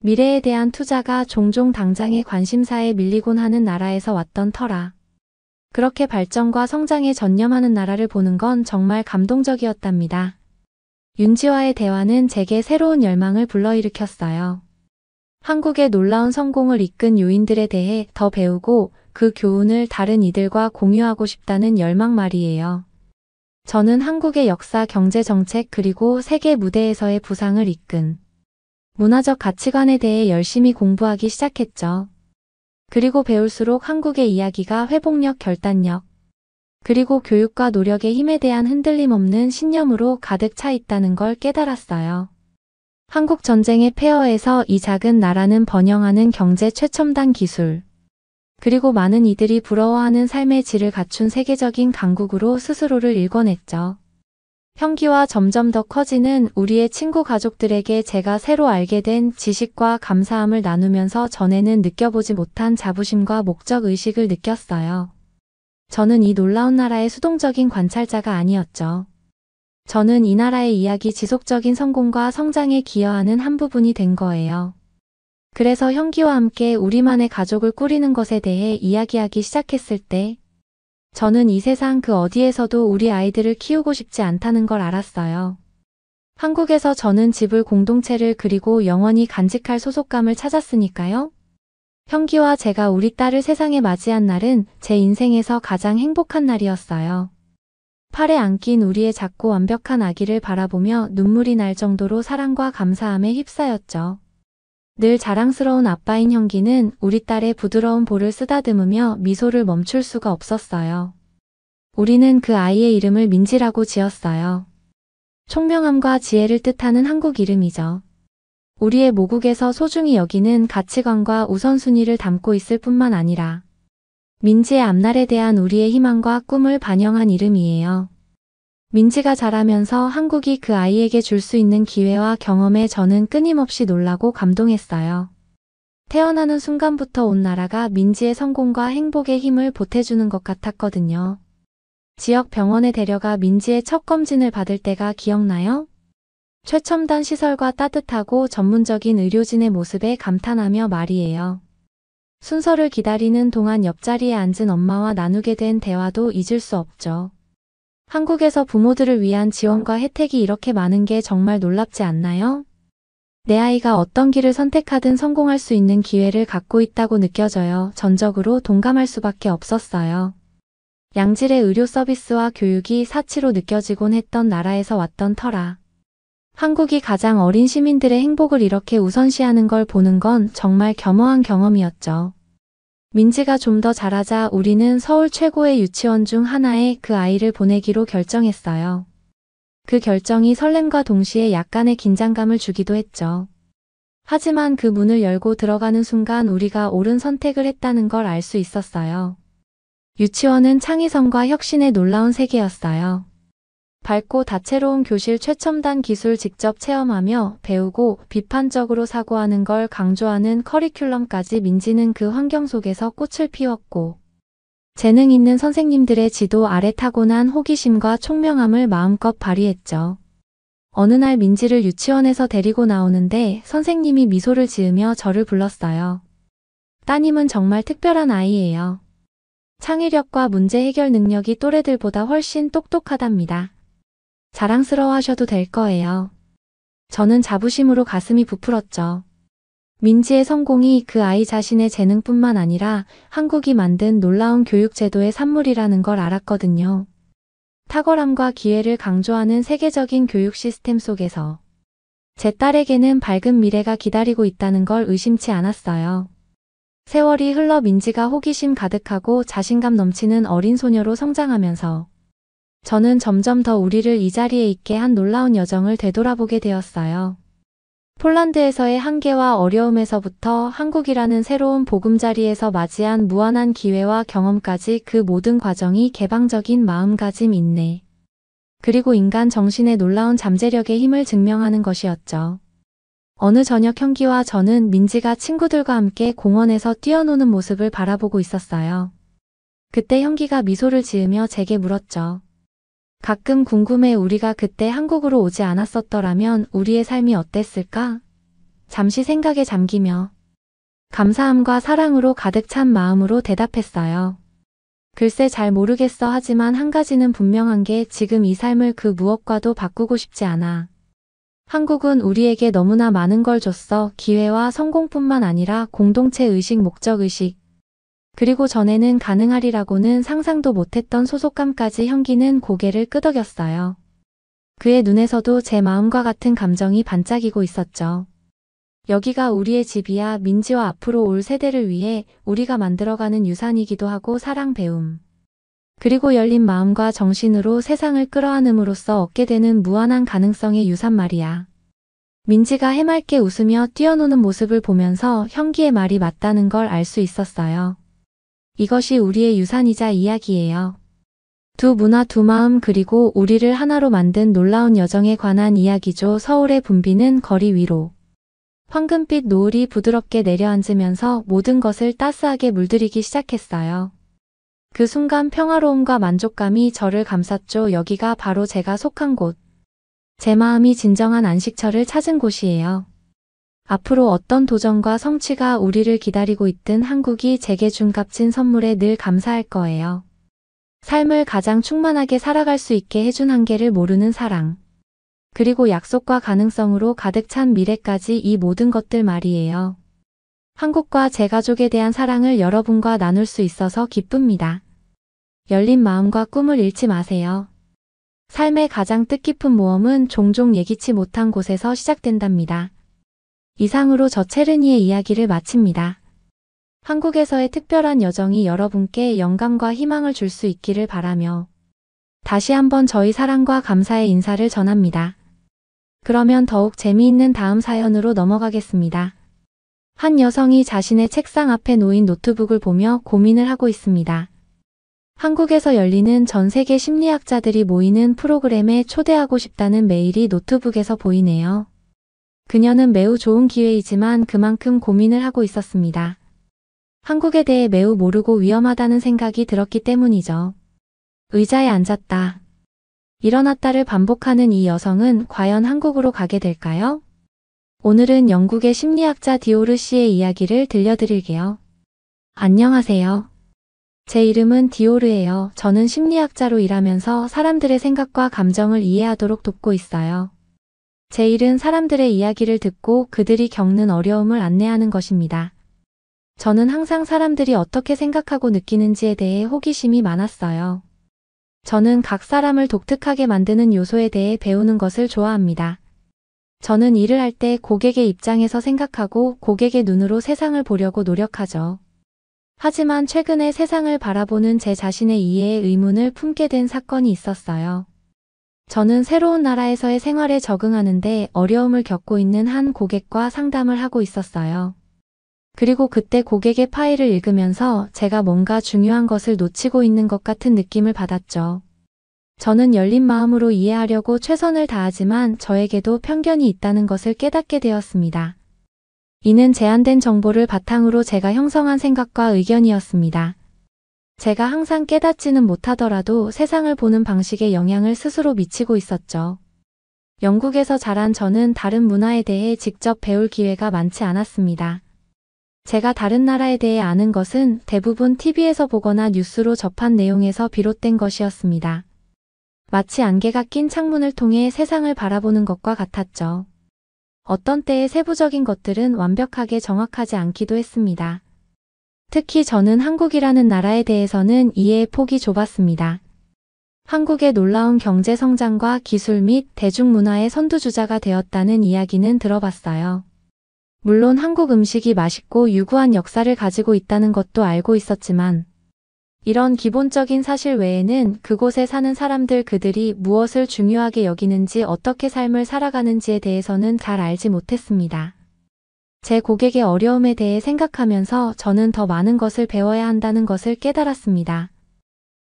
미래에 대한 투자가 종종 당장의 관심사에 밀리곤 하는 나라에서 왔던 터라. 그렇게 발전과 성장에 전념하는 나라를 보는 건 정말 감동적이었답니다. 윤지와의 대화는 제게 새로운 열망을 불러일으켰어요. 한국의 놀라운 성공을 이끈 요인들에 대해 더 배우고 그 교훈을 다른 이들과 공유하고 싶다는 열망 말이에요. 저는 한국의 역사, 경제 정책 그리고 세계 무대에서의 부상을 이끈 문화적 가치관에 대해 열심히 공부하기 시작했죠. 그리고 배울수록 한국의 이야기가 회복력, 결단력, 그리고 교육과 노력의 힘에 대한 흔들림 없는 신념으로 가득 차 있다는 걸 깨달았어요. 한국 전쟁의 폐허에서 이 작은 나라는 번영하는 경제, 최첨단 기술, 그리고 많은 이들이 부러워하는 삶의 질을 갖춘 세계적인 강국으로 스스로를 일궈냈죠. 형기와 점점 더 커지는 우리의 친구 가족들에게 제가 새로 알게 된 지식과 감사함을 나누면서 전에는 느껴보지 못한 자부심과 목적의식을 느꼈어요. 저는 이 놀라운 나라의 수동적인 관찰자가 아니었죠. 저는 이 나라의 이야기, 지속적인 성공과 성장에 기여하는 한 부분이 된 거예요. 그래서 형기와 함께 우리만의 가족을 꾸리는 것에 대해 이야기하기 시작했을 때 저는 이 세상 그 어디에서도 우리 아이들을 키우고 싶지 않다는 걸 알았어요. 한국에서 저는 집을 공동체를 그리고 영원히 간직할 소속감을 찾았으니까요. 형기와 제가 우리 딸을 세상에 맞이한 날은 제 인생에서 가장 행복한 날이었어요. 팔에 안긴 우리의 작고 완벽한 아기를 바라보며 눈물이 날 정도로 사랑과 감사함에 휩싸였죠. 늘 자랑스러운 아빠인 형기는 우리 딸의 부드러운 볼을 쓰다듬으며 미소를 멈출 수가 없었어요. 우리는 그 아이의 이름을 민지라고 지었어요. 총명함과 지혜를 뜻하는 한국 이름이죠. 우리의 모국에서 소중히 여기는 가치관과 우선순위를 담고 있을 뿐만 아니라 민지의 앞날에 대한 우리의 희망과 꿈을 반영한 이름이에요. 민지가 자라면서 한국이 그 아이에게 줄 수 있는 기회와 경험에 저는 끊임없이 놀라고 감동했어요. 태어나는 순간부터 온 나라가 민지의 성공과 행복에 힘을 보태주는 것 같았거든요. 지역 병원에 데려가 민지의 첫 검진을 받을 때가 기억나요? 최첨단 시설과 따뜻하고 전문적인 의료진의 모습에 감탄하며 말이에요. 순서를 기다리는 동안 옆자리에 앉은 엄마와 나누게 된 대화도 잊을 수 없죠. 한국에서 부모들을 위한 지원과 혜택이 이렇게 많은 게 정말 놀랍지 않나요? 내 아이가 어떤 길을 선택하든 성공할 수 있는 기회를 갖고 있다고 느껴져요. 전적으로 동감할 수밖에 없었어요. 양질의 의료 서비스와 교육이 사치로 느껴지곤 했던 나라에서 왔던 터라. 한국이 가장 어린 시민들의 행복을 이렇게 우선시하는 걸 보는 건 정말 겸허한 경험이었죠. 민지가 좀 더 자라자 우리는 서울 최고의 유치원 중 하나에 그 아이를 보내기로 결정했어요. 그 결정이 설렘과 동시에 약간의 긴장감을 주기도 했죠. 하지만 그 문을 열고 들어가는 순간 우리가 옳은 선택을 했다는 걸 알 수 있었어요. 유치원은 창의성과 혁신의 놀라운 세계였어요. 밝고 다채로운 교실, 최첨단 기술 직접 체험하며 배우고 비판적으로 사고하는 걸 강조하는 커리큘럼까지 민지는 그 환경 속에서 꽃을 피웠고 재능 있는 선생님들의 지도 아래 타고난 호기심과 총명함을 마음껏 발휘했죠. 어느 날 민지를 유치원에서 데리고 나오는데 선생님이 미소를 지으며 저를 불렀어요. 따님은 정말 특별한 아이예요. 창의력과 문제 해결 능력이 또래들보다 훨씬 똑똑하답니다. 자랑스러워하셔도 될 거예요. 저는 자부심으로 가슴이 부풀었죠. 민지의 성공이 그 아이 자신의 재능뿐만 아니라 한국이 만든 놀라운 교육제도의 산물이라는 걸 알았거든요. 탁월함과 기회를 강조하는 세계적인 교육 시스템 속에서 제 딸에게는 밝은 미래가 기다리고 있다는 걸 의심치 않았어요. 세월이 흘러 민지가 호기심 가득하고 자신감 넘치는 어린 소녀로 성장하면서 저는 점점 더 우리를 이 자리에 있게 한 놀라운 여정을 되돌아보게 되었어요. 폴란드에서의 한계와 어려움에서부터 한국이라는 새로운 보금자리에서 맞이한 무한한 기회와 경험까지 그 모든 과정이 개방적인 마음가짐, 인내, 그리고 인간 정신의 놀라운 잠재력의 힘을 증명하는 것이었죠. 어느 저녁 형기와 저는 민지가 친구들과 함께 공원에서 뛰어노는 모습을 바라보고 있었어요. 그때 형기가 미소를 지으며 제게 물었죠. 가끔 궁금해, 우리가 그때 한국으로 오지 않았었더라면 우리의 삶이 어땠을까? 잠시 생각에 잠기며 감사함과 사랑으로 가득 찬 마음으로 대답했어요. 글쎄 잘 모르겠어. 하지만 한 가지는 분명한 게 지금 이 삶을 그 무엇과도 바꾸고 싶지 않아. 한국은 우리에게 너무나 많은 걸 줬어. 기회와 성공뿐만 아니라 공동체 의식, 목적 의식, 그리고 전에는 가능하리라고는 상상도 못했던 소속감까지. 형기는 고개를 끄덕였어요. 그의 눈에서도 제 마음과 같은 감정이 반짝이고 있었죠. 여기가 우리의 집이야. 민지와 앞으로 올 세대를 위해 우리가 만들어가는 유산이기도 하고 사랑, 배움, 그리고 열린 마음과 정신으로 세상을 끌어안음으로써 얻게 되는 무한한 가능성의 유산 말이야. 민지가 해맑게 웃으며 뛰어노는 모습을 보면서 형기의 말이 맞다는 걸 알 수 있었어요. 이것이 우리의 유산이자 이야기예요. 두 문화, 두 마음, 그리고 우리를 하나로 만든 놀라운 여정에 관한 이야기죠. 서울의 붐비는 거리 위로 황금빛 노을이 부드럽게 내려앉으면서 모든 것을 따스하게 물들이기 시작했어요. 그 순간 평화로움과 만족감이 저를 감쌌죠. 여기가 바로 제가 속한 곳. 제 마음이 진정한 안식처를 찾은 곳이에요. 앞으로 어떤 도전과 성취가 우리를 기다리고 있든 한국이 제게 준 값진 선물에 늘 감사할 거예요. 삶을 가장 충만하게 살아갈 수 있게 해준 한계를 모르는 사랑. 그리고 약속과 가능성으로 가득 찬 미래까지 이 모든 것들 말이에요. 한국과 제 가족에 대한 사랑을 여러분과 나눌 수 있어서 기쁩니다. 열린 마음과 꿈을 잃지 마세요. 삶의 가장 뜻깊은 모험은 종종 예기치 못한 곳에서 시작된답니다. 이상으로 저 체르니의 이야기를 마칩니다. 한국에서의 특별한 여정이 여러분께 영감과 희망을 줄 수 있기를 바라며 다시 한번 저희 사랑과 감사의 인사를 전합니다. 그러면 더욱 재미있는 다음 사연으로 넘어가겠습니다. 한 여성이 자신의 책상 앞에 놓인 노트북을 보며 고민을 하고 있습니다. 한국에서 열리는 전 세계 심리학자들이 모이는 프로그램에 초대하고 싶다는 메일이 노트북에서 보이네요. 그녀는 매우 좋은 기회이지만 그만큼 고민을 하고 있었습니다. 한국에 대해 매우 모르고 위험하다는 생각이 들었기 때문이죠. 의자에 앉았다. 일어났다를 반복하는 이 여성은 과연 한국으로 가게 될까요? 오늘은 영국의 심리학자 디오르 씨의 이야기를 들려드릴게요. 안녕하세요. 제 이름은 디오르예요. 저는 심리학자로 일하면서 사람들의 생각과 감정을 이해하도록 돕고 있어요. 제 일은 사람들의 이야기를 듣고 그들이 겪는 어려움을 안내하는 것입니다. 저는 항상 사람들이 어떻게 생각하고 느끼는지에 대해 호기심이 많았어요. 저는 각 사람을 독특하게 만드는 요소에 대해 배우는 것을 좋아합니다. 저는 일을 할 때 고객의 입장에서 생각하고 고객의 눈으로 세상을 보려고 노력하죠. 하지만 최근에 세상을 바라보는 제 자신의 이해에 의문을 품게 된 사건이 있었어요. 저는 새로운 나라에서의 생활에 적응하는데 어려움을 겪고 있는 한 고객과 상담을 하고 있었어요. 그리고 그때 고객의 파일을 읽으면서 제가 뭔가 중요한 것을 놓치고 있는 것 같은 느낌을 받았죠. 저는 열린 마음으로 이해하려고 최선을 다하지만 저에게도 편견이 있다는 것을 깨닫게 되었습니다. 이는 제한된 정보를 바탕으로 제가 형성한 생각과 의견이었습니다. 제가 항상 깨닫지는 못하더라도 세상을 보는 방식에 영향을 스스로 미치고 있었죠. 영국에서 자란 저는 다른 문화에 대해 직접 배울 기회가 많지 않았습니다. 제가 다른 나라에 대해 아는 것은 대부분 TV에서 보거나 뉴스로 접한 내용에서 비롯된 것이었습니다. 마치 안개가 낀 창문을 통해 세상을 바라보는 것과 같았죠. 어떤 때에 세부적인 것들은 완벽하게 정확하지 않기도 했습니다. 특히 저는 한국이라는 나라에 대해서는 이해의 폭이 좁았습니다. 한국의 놀라운 경제 성장과 기술 및 대중문화의 선두주자가 되었다는 이야기는 들어봤어요. 물론 한국 음식이 맛있고 유구한 역사를 가지고 있다는 것도 알고 있었지만 이런 기본적인 사실 외에는 그곳에 사는 사람들 그들이 무엇을 중요하게 여기는지 어떻게 삶을 살아가는지에 대해서는 잘 알지 못했습니다. 제 고객의 어려움에 대해 생각하면서 저는 더 많은 것을 배워야 한다는 것을 깨달았습니다.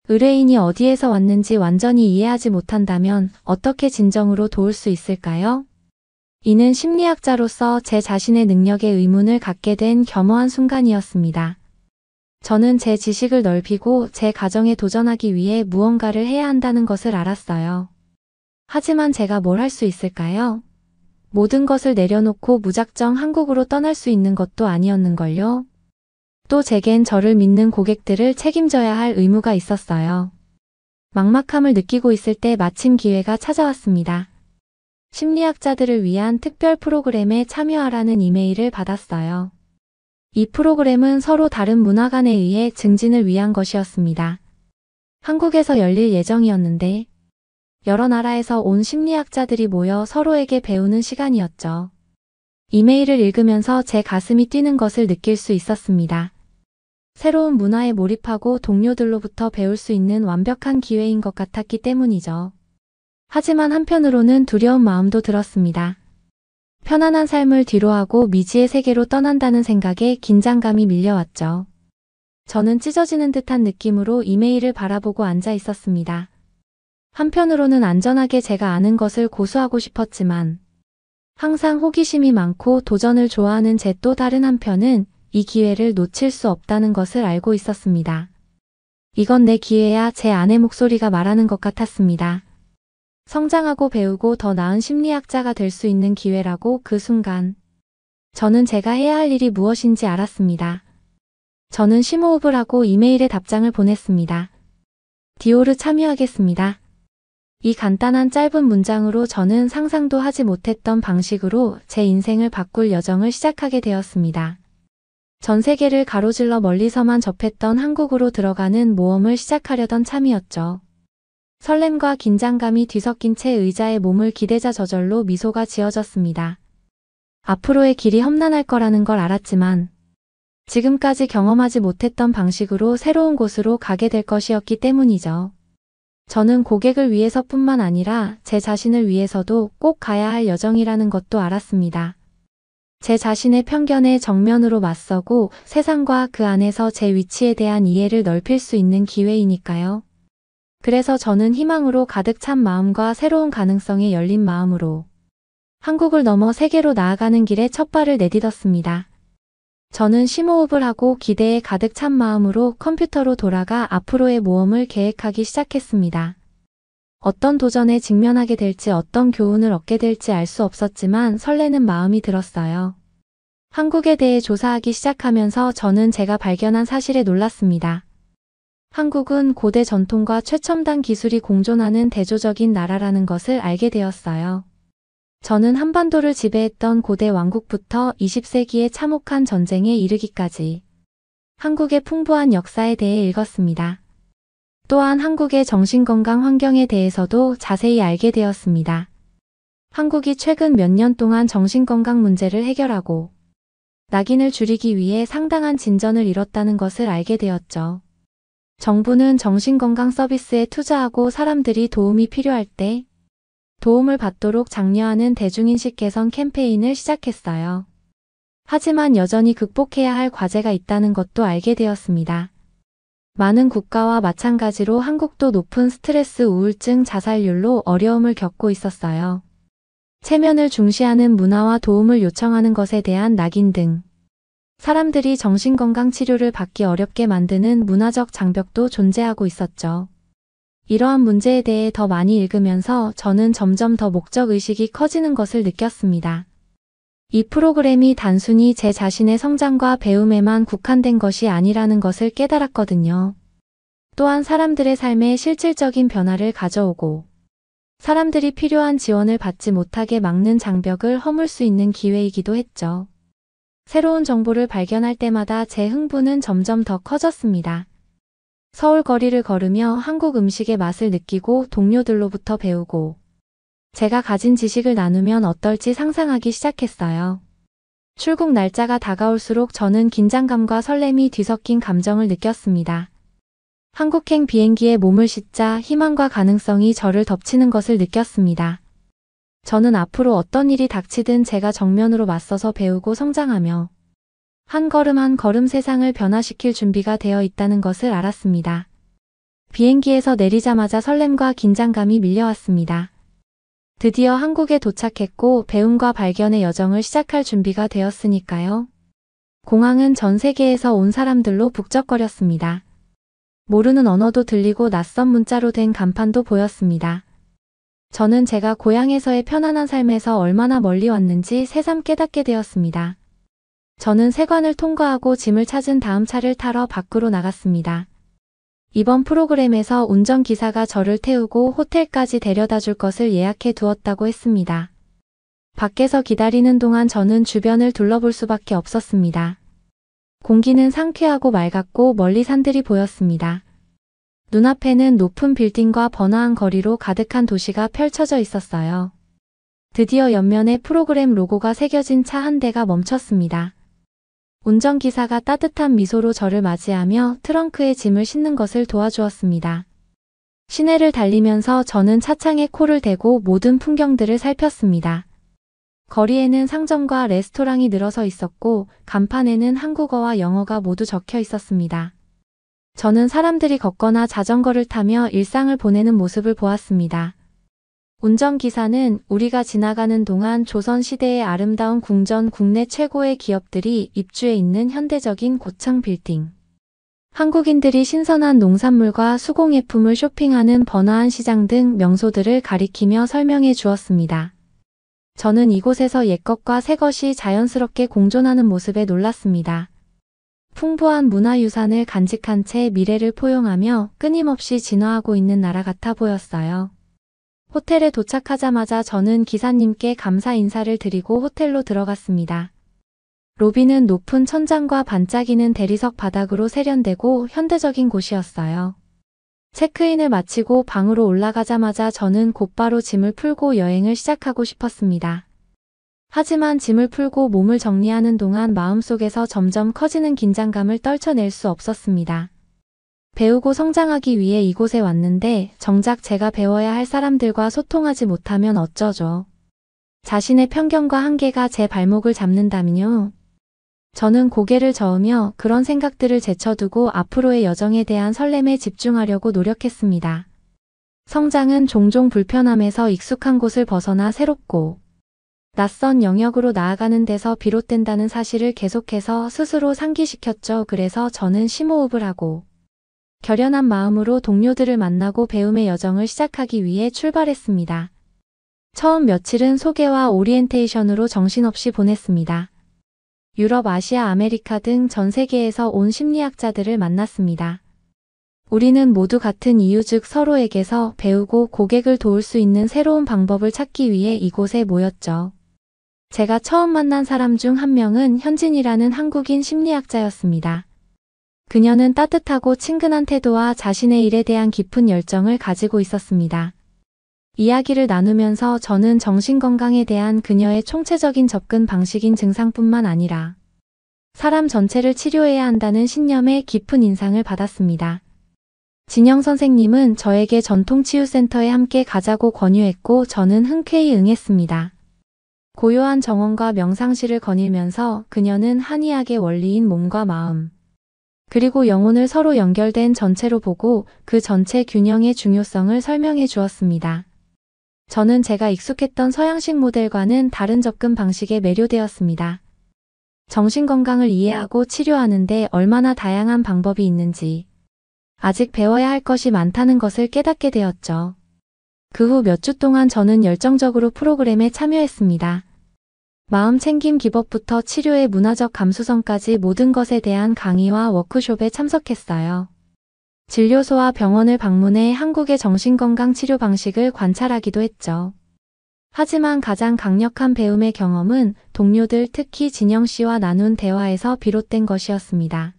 의뢰인이 어디에서 왔는지 완전히 이해하지 못한다면 어떻게 진정으로 도울 수 있을까요? 이는 심리학자로서 제 자신의 능력에 의문을 갖게 된 겸허한 순간이었습니다. 저는 제 지식을 넓히고 제 가정에 도전하기 위해 무언가를 해야 한다는 것을 알았어요. 하지만 제가 뭘 할 수 있을까요? 모든 것을 내려놓고 무작정 한국으로 떠날 수 있는 것도 아니었는걸요. 또 제겐 저를 믿는 고객들을 책임져야 할 의무가 있었어요. 막막함을 느끼고 있을 때 마침 기회가 찾아왔습니다. 심리학자들을 위한 특별 프로그램에 참여하라는 이메일을 받았어요. 이 프로그램은 서로 다른 문화관에 의해 증진을 위한 것이었습니다. 한국에서 열릴 예정이었는데 여러 나라에서 온 심리학자들이 모여 서로에게 배우는 시간이었죠. 이메일을 읽으면서 제 가슴이 뛰는 것을 느낄 수 있었습니다. 새로운 문화에 몰입하고 동료들로부터 배울 수 있는 완벽한 기회인 것 같았기 때문이죠. 하지만 한편으로는 두려운 마음도 들었습니다. 편안한 삶을 뒤로하고 미지의 세계로 떠난다는 생각에 긴장감이 밀려왔죠. 저는 찢어지는 듯한 느낌으로 이메일을 바라보고 앉아 있었습니다. 한편으로는 안전하게 제가 아는 것을 고수하고 싶었지만 항상 호기심이 많고 도전을 좋아하는 제 또 다른 한편은 이 기회를 놓칠 수 없다는 것을 알고 있었습니다. 이건 내 기회야. 제 안의 목소리가 말하는 것 같았습니다. 성장하고 배우고 더 나은 심리학자가 될 수 있는 기회라고 그 순간 저는 제가 해야 할 일이 무엇인지 알았습니다. 저는 심호흡을 하고 이메일에 답장을 보냈습니다. 디오르 참여하겠습니다. 이 간단한 짧은 문장으로 저는 상상도 하지 못했던 방식으로 제 인생을 바꿀 여정을 시작하게 되었습니다. 전 세계를 가로질러 멀리서만 접했던 한국으로 들어가는 모험을 시작하려던 참이었죠. 설렘과 긴장감이 뒤섞인 채 의자에 몸을 기대자 저절로 미소가 지어졌습니다. 앞으로의 길이 험난할 거라는 걸 알았지만 지금까지 경험하지 못했던 방식으로 새로운 곳으로 가게 될 것이었기 때문이죠. 저는 고객을 위해서뿐만 아니라 제 자신을 위해서도 꼭 가야 할 여정이라는 것도 알았습니다. 제 자신의 편견에 정면으로 맞서고 세상과 그 안에서 제 위치에 대한 이해를 넓힐 수 있는 기회이니까요. 그래서 저는 희망으로 가득 찬 마음과 새로운 가능성에 열린 마음으로 한국을 넘어 세계로 나아가는 길에 첫 발을 내딛었습니다. 저는 심호흡을 하고 기대에 가득 찬 마음으로 컴퓨터로 돌아가 앞으로의 모험을 계획하기 시작했습니다. 어떤 도전에 직면하게 될지 어떤 교훈을 얻게 될지 알 수 없었지만 설레는 마음이 들었어요. 한국에 대해 조사하기 시작하면서 저는 제가 발견한 사실에 놀랐습니다. 한국은 고대 전통과 최첨단 기술이 공존하는 대조적인 나라라는 것을 알게 되었어요. 저는 한반도를 지배했던 고대 왕국부터 20세기의 참혹한 전쟁에 이르기까지 한국의 풍부한 역사에 대해 읽었습니다. 또한 한국의 정신건강 환경에 대해서도 자세히 알게 되었습니다. 한국이 최근 몇 년 동안 정신건강 문제를 해결하고 낙인을 줄이기 위해 상당한 진전을 이뤘다는 것을 알게 되었죠. 정부는 정신건강 서비스에 투자하고 사람들이 도움이 필요할 때 도움을 받도록 장려하는 대중인식 개선 캠페인을 시작했어요. 하지만 여전히 극복해야 할 과제가 있다는 것도 알게 되었습니다. 많은 국가와 마찬가지로 한국도 높은 스트레스, 우울증, 자살률로 어려움을 겪고 있었어요. 체면을 중시하는 문화와 도움을 요청하는 것에 대한 낙인 등 사람들이 정신건강 치료를 받기 어렵게 만드는 문화적 장벽도 존재하고 있었죠. 이러한 문제에 대해 더 많이 읽으면서 저는 점점 더 목적의식이 커지는 것을 느꼈습니다. 이 프로그램이 단순히 제 자신의 성장과 배움에만 국한된 것이 아니라는 것을 깨달았거든요. 또한 사람들의 삶에 실질적인 변화를 가져오고 사람들이 필요한 지원을 받지 못하게 막는 장벽을 허물 수 있는 기회이기도 했죠. 새로운 정보를 발견할 때마다 제 흥분은 점점 더 커졌습니다. 서울 거리를 걸으며 한국 음식의 맛을 느끼고 동료들로부터 배우고 제가 가진 지식을 나누면 어떨지 상상하기 시작했어요. 출국 날짜가 다가올수록 저는 긴장감과 설렘이 뒤섞인 감정을 느꼈습니다. 한국행 비행기에 몸을 싣자 희망과 가능성이 저를 덮치는 것을 느꼈습니다. 저는 앞으로 어떤 일이 닥치든 제가 정면으로 맞서서 배우고 성장하며 한 걸음 한 걸음 세상을 변화시킬 준비가 되어 있다는 것을 알았습니다. 비행기에서 내리자마자 설렘과 긴장감이 밀려왔습니다. 드디어 한국에 도착했고 배움과 발견의 여정을 시작할 준비가 되었으니까요. 공항은 전 세계에서 온 사람들로 북적거렸습니다. 모르는 언어도 들리고 낯선 문자로 된 간판도 보였습니다. 저는 제가 고향에서의 편안한 삶에서 얼마나 멀리 왔는지 새삼 깨닫게 되었습니다. 저는 세관을 통과하고 짐을 찾은 다음 차를 타러 밖으로 나갔습니다. 이번 프로그램에서 운전기사가 저를 태우고 호텔까지 데려다 줄 것을 예약해 두었다고 했습니다. 밖에서 기다리는 동안 저는 주변을 둘러볼 수밖에 없었습니다. 공기는 상쾌하고 맑았고 멀리 산들이 보였습니다. 눈앞에는 높은 빌딩과 번화한 거리로 가득한 도시가 펼쳐져 있었어요. 드디어 옆면에 프로그램 로고가 새겨진 차 한 대가 멈췄습니다. 운전기사가 따뜻한 미소로 저를 맞이하며 트렁크에 짐을 싣는 것을 도와주었습니다. 시내를 달리면서 저는 차창에 코를 대고 모든 풍경들을 살폈습니다. 거리에는 상점과 레스토랑이 늘어서 있었고 간판에는 한국어와 영어가 모두 적혀 있었습니다. 저는 사람들이 걷거나 자전거를 타며 일상을 보내는 모습을 보았습니다. 운전기사는 우리가 지나가는 동안 조선시대의 아름다운 궁전, 국내 최고의 기업들이 입주해 있는 현대적인 고층 빌딩, 한국인들이 신선한 농산물과 수공예품을 쇼핑하는 번화한 시장 등 명소들을 가리키며 설명해 주었습니다. 저는 이곳에서 옛것과 새것이 자연스럽게 공존하는 모습에 놀랐습니다. 풍부한 문화유산을 간직한 채 미래를 포용하며 끊임없이 진화하고 있는 나라 같아 보였어요. 호텔에 도착하자마자 저는 기사님께 감사 인사를 드리고 호텔로 들어갔습니다. 로비는 높은 천장과 반짝이는 대리석 바닥으로 세련되고 현대적인 곳이었어요. 체크인을 마치고 방으로 올라가자마자 저는 곧바로 짐을 풀고 여행을 시작하고 싶었습니다. 하지만 짐을 풀고 몸을 정리하는 동안 마음속에서 점점 커지는 긴장감을 떨쳐낼 수 없었습니다. 배우고 성장하기 위해 이곳에 왔는데 정작 제가 배워야 할 사람들과 소통하지 못하면 어쩌죠? 자신의 편견과 한계가 제 발목을 잡는다면요. 저는 고개를 저으며 그런 생각들을 제쳐두고 앞으로의 여정에 대한 설렘에 집중하려고 노력했습니다. 성장은 종종 불편함에서 익숙한 곳을 벗어나 새롭고 낯선 영역으로 나아가는 데서 비롯된다는 사실을 계속해서 스스로 상기시켰죠. 그래서 저는 심호흡을 하고 결연한 마음으로 동료들을 만나고 배움의 여정을 시작하기 위해 출발했습니다. 처음 며칠은 소개와 오리엔테이션으로 정신없이 보냈습니다. 유럽, 아시아, 아메리카 등 전 세계에서 온 심리학자들을 만났습니다. 우리는 모두 같은 이유 즉 서로에게서 배우고 고객을 도울 수 있는 새로운 방법을 찾기 위해 이곳에 모였죠. 제가 처음 만난 사람 중 한 명은 현진이라는 한국인 심리학자였습니다. 그녀는 따뜻하고 친근한 태도와 자신의 일에 대한 깊은 열정을 가지고 있었습니다. 이야기를 나누면서 저는 정신건강에 대한 그녀의 총체적인 접근 방식인 증상뿐만 아니라 사람 전체를 치료해야 한다는 신념에 깊은 인상을 받았습니다. 진영 선생님은 저에게 전통치유센터에 함께 가자고 권유했고 저는 흔쾌히 응했습니다. 고요한 정원과 명상실을 거닐면서 그녀는 한의학의 원리인 몸과 마음, 그리고 영혼을 서로 연결된 전체로 보고 그 전체 균형의 중요성을 설명해 주었습니다. 저는 제가 익숙했던 서양식 모델과는 다른 접근 방식에 매료되었습니다. 정신건강을 이해하고 치료하는데 얼마나 다양한 방법이 있는지, 아직 배워야 할 것이 많다는 것을 깨닫게 되었죠. 그 후 몇 주 동안 저는 열정적으로 프로그램에 참여했습니다. 마음 챙김 기법부터 치료의 문화적 감수성까지 모든 것에 대한 강의와 워크숍에 참석했어요. 진료소와 병원을 방문해 한국의 정신건강 치료 방식을 관찰하기도 했죠. 하지만 가장 강력한 배움의 경험은 동료들 특히 진영 씨와 나눈 대화에서 비롯된 것이었습니다.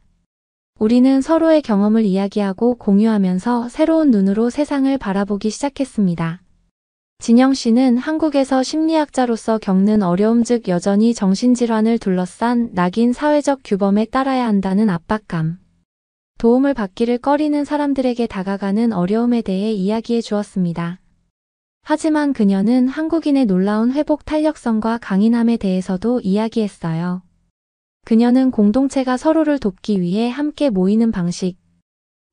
우리는 서로의 경험을 이야기하고 공유하면서 새로운 눈으로 세상을 바라보기 시작했습니다. 진영 씨는 한국에서 심리학자로서 겪는 어려움 즉 여전히 정신질환을 둘러싼 낙인 사회적 규범에 따라야 한다는 압박감, 도움을 받기를 꺼리는 사람들에게 다가가는 어려움에 대해 이야기해 주었습니다. 하지만 그녀는 한국인의 놀라운 회복 탄력성과 강인함에 대해서도 이야기했어요. 그녀는 공동체가 서로를 돕기 위해 함께 모이는 방식,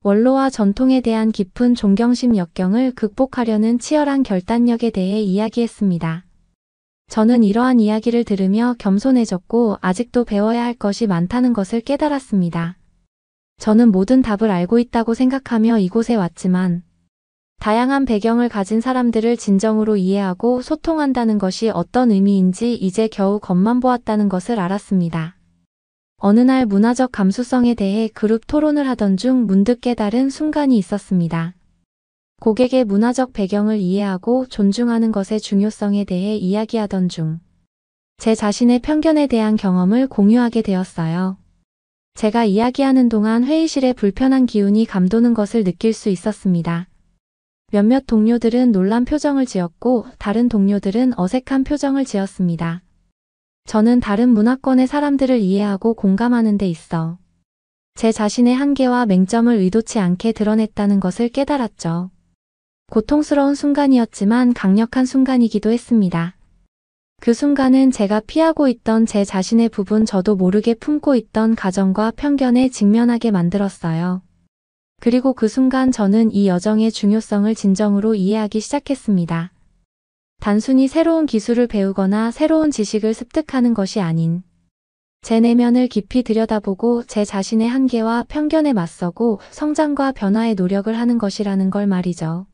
원로와 전통에 대한 깊은 존경심 역경을 극복하려는 치열한 결단력에 대해 이야기했습니다. 저는 이러한 이야기를 들으며 겸손해졌고 아직도 배워야 할 것이 많다는 것을 깨달았습니다. 저는 모든 답을 알고 있다고 생각하며 이곳에 왔지만 다양한 배경을 가진 사람들을 진정으로 이해하고 소통한다는 것이 어떤 의미인지 이제 겨우 겉만 보았다는 것을 알았습니다. 어느 날 문화적 감수성에 대해 그룹 토론을 하던 중 문득 깨달은 순간이 있었습니다. 고객의 문화적 배경을 이해하고 존중하는 것의 중요성에 대해 이야기하던 중 제 자신의 편견에 대한 경험을 공유하게 되었어요. 제가 이야기하는 동안 회의실에 불편한 기운이 감도는 것을 느낄 수 있었습니다. 몇몇 동료들은 놀란 표정을 지었고 다른 동료들은 어색한 표정을 지었습니다. 저는 다른 문화권의 사람들을 이해하고 공감하는 데 있어 제 자신의 한계와 맹점을 의도치 않게 드러냈다는 것을 깨달았죠. 고통스러운 순간이었지만 강력한 순간이기도 했습니다. 그 순간은 제가 피하고 있던 제 자신의 부분 저도 모르게 품고 있던 가정과 편견에 직면하게 만들었어요. 그리고 그 순간 저는 이 여정의 중요성을 진정으로 이해하기 시작했습니다. 단순히 새로운 기술을 배우거나 새로운 지식을 습득하는 것이 아닌 제 내면을 깊이 들여다보고 제 자신의 한계와 편견에 맞서고 성장과 변화의 노력을 하는 것이라는 걸 말이죠.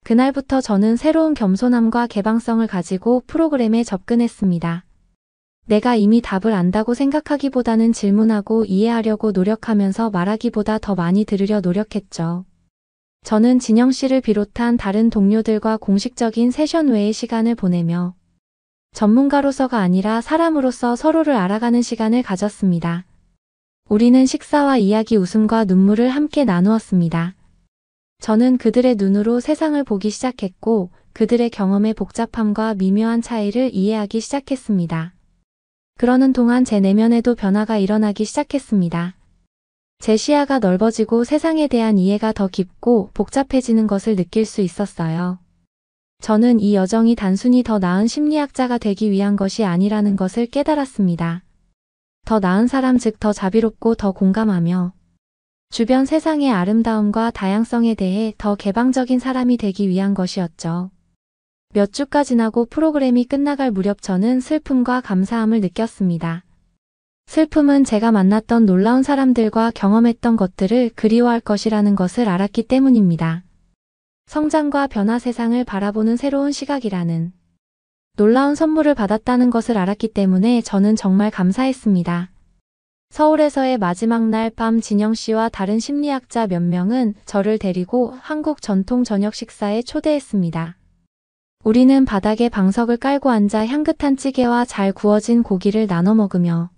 그날부터 저는 새로운 겸손함과 개방성을 가지고 프로그램에 접근했습니다. 내가 이미 답을 안다고 생각하기보다는 질문하고 이해하려고 노력하면서 말하기보다 더 많이 들으려 노력했죠. 저는 진영 씨를 비롯한 다른 동료들과 공식적인 세션 외의 시간을 보내며 전문가로서가 아니라 사람으로서 서로를 알아가는 시간을 가졌습니다. 우리는 식사와 이야기, 웃음과 눈물을 함께 나누었습니다. 저는 그들의 눈으로 세상을 보기 시작했고 그들의 경험의 복잡함과 미묘한 차이를 이해하기 시작했습니다. 그러는 동안 제 내면에도 변화가 일어나기 시작했습니다. 제 시야가 넓어지고 세상에 대한 이해가 더 깊고 복잡해지는 것을 느낄 수 있었어요. 저는 이 여정이 단순히 더 나은 심리학자가 되기 위한 것이 아니라는 것을 깨달았습니다. 더 나은 사람, 즉 더 자비롭고 더 공감하며 주변 세상의 아름다움과 다양성에 대해 더 개방적인 사람이 되기 위한 것이었죠. 몇 주가 지나고 프로그램이 끝나갈 무렵 저는 슬픔과 감사함을 느꼈습니다. 슬픔은 제가 만났던 놀라운 사람들과 경험했던 것들을 그리워할 것이라는 것을 알았기 때문입니다. 성장과 변화, 세상을 바라보는 새로운 시각이라는 놀라운 선물을 받았다는 것을 알았기 때문에 저는 정말 감사했습니다. 서울에서의 마지막 날 밤 진영 씨와 다른 심리학자 몇 명은 저를 데리고 한국 전통 저녁 식사에 초대했습니다. 우리는 바닥에 방석을 깔고 앉아 향긋한 찌개와 잘 구워진 고기를 나눠 먹으며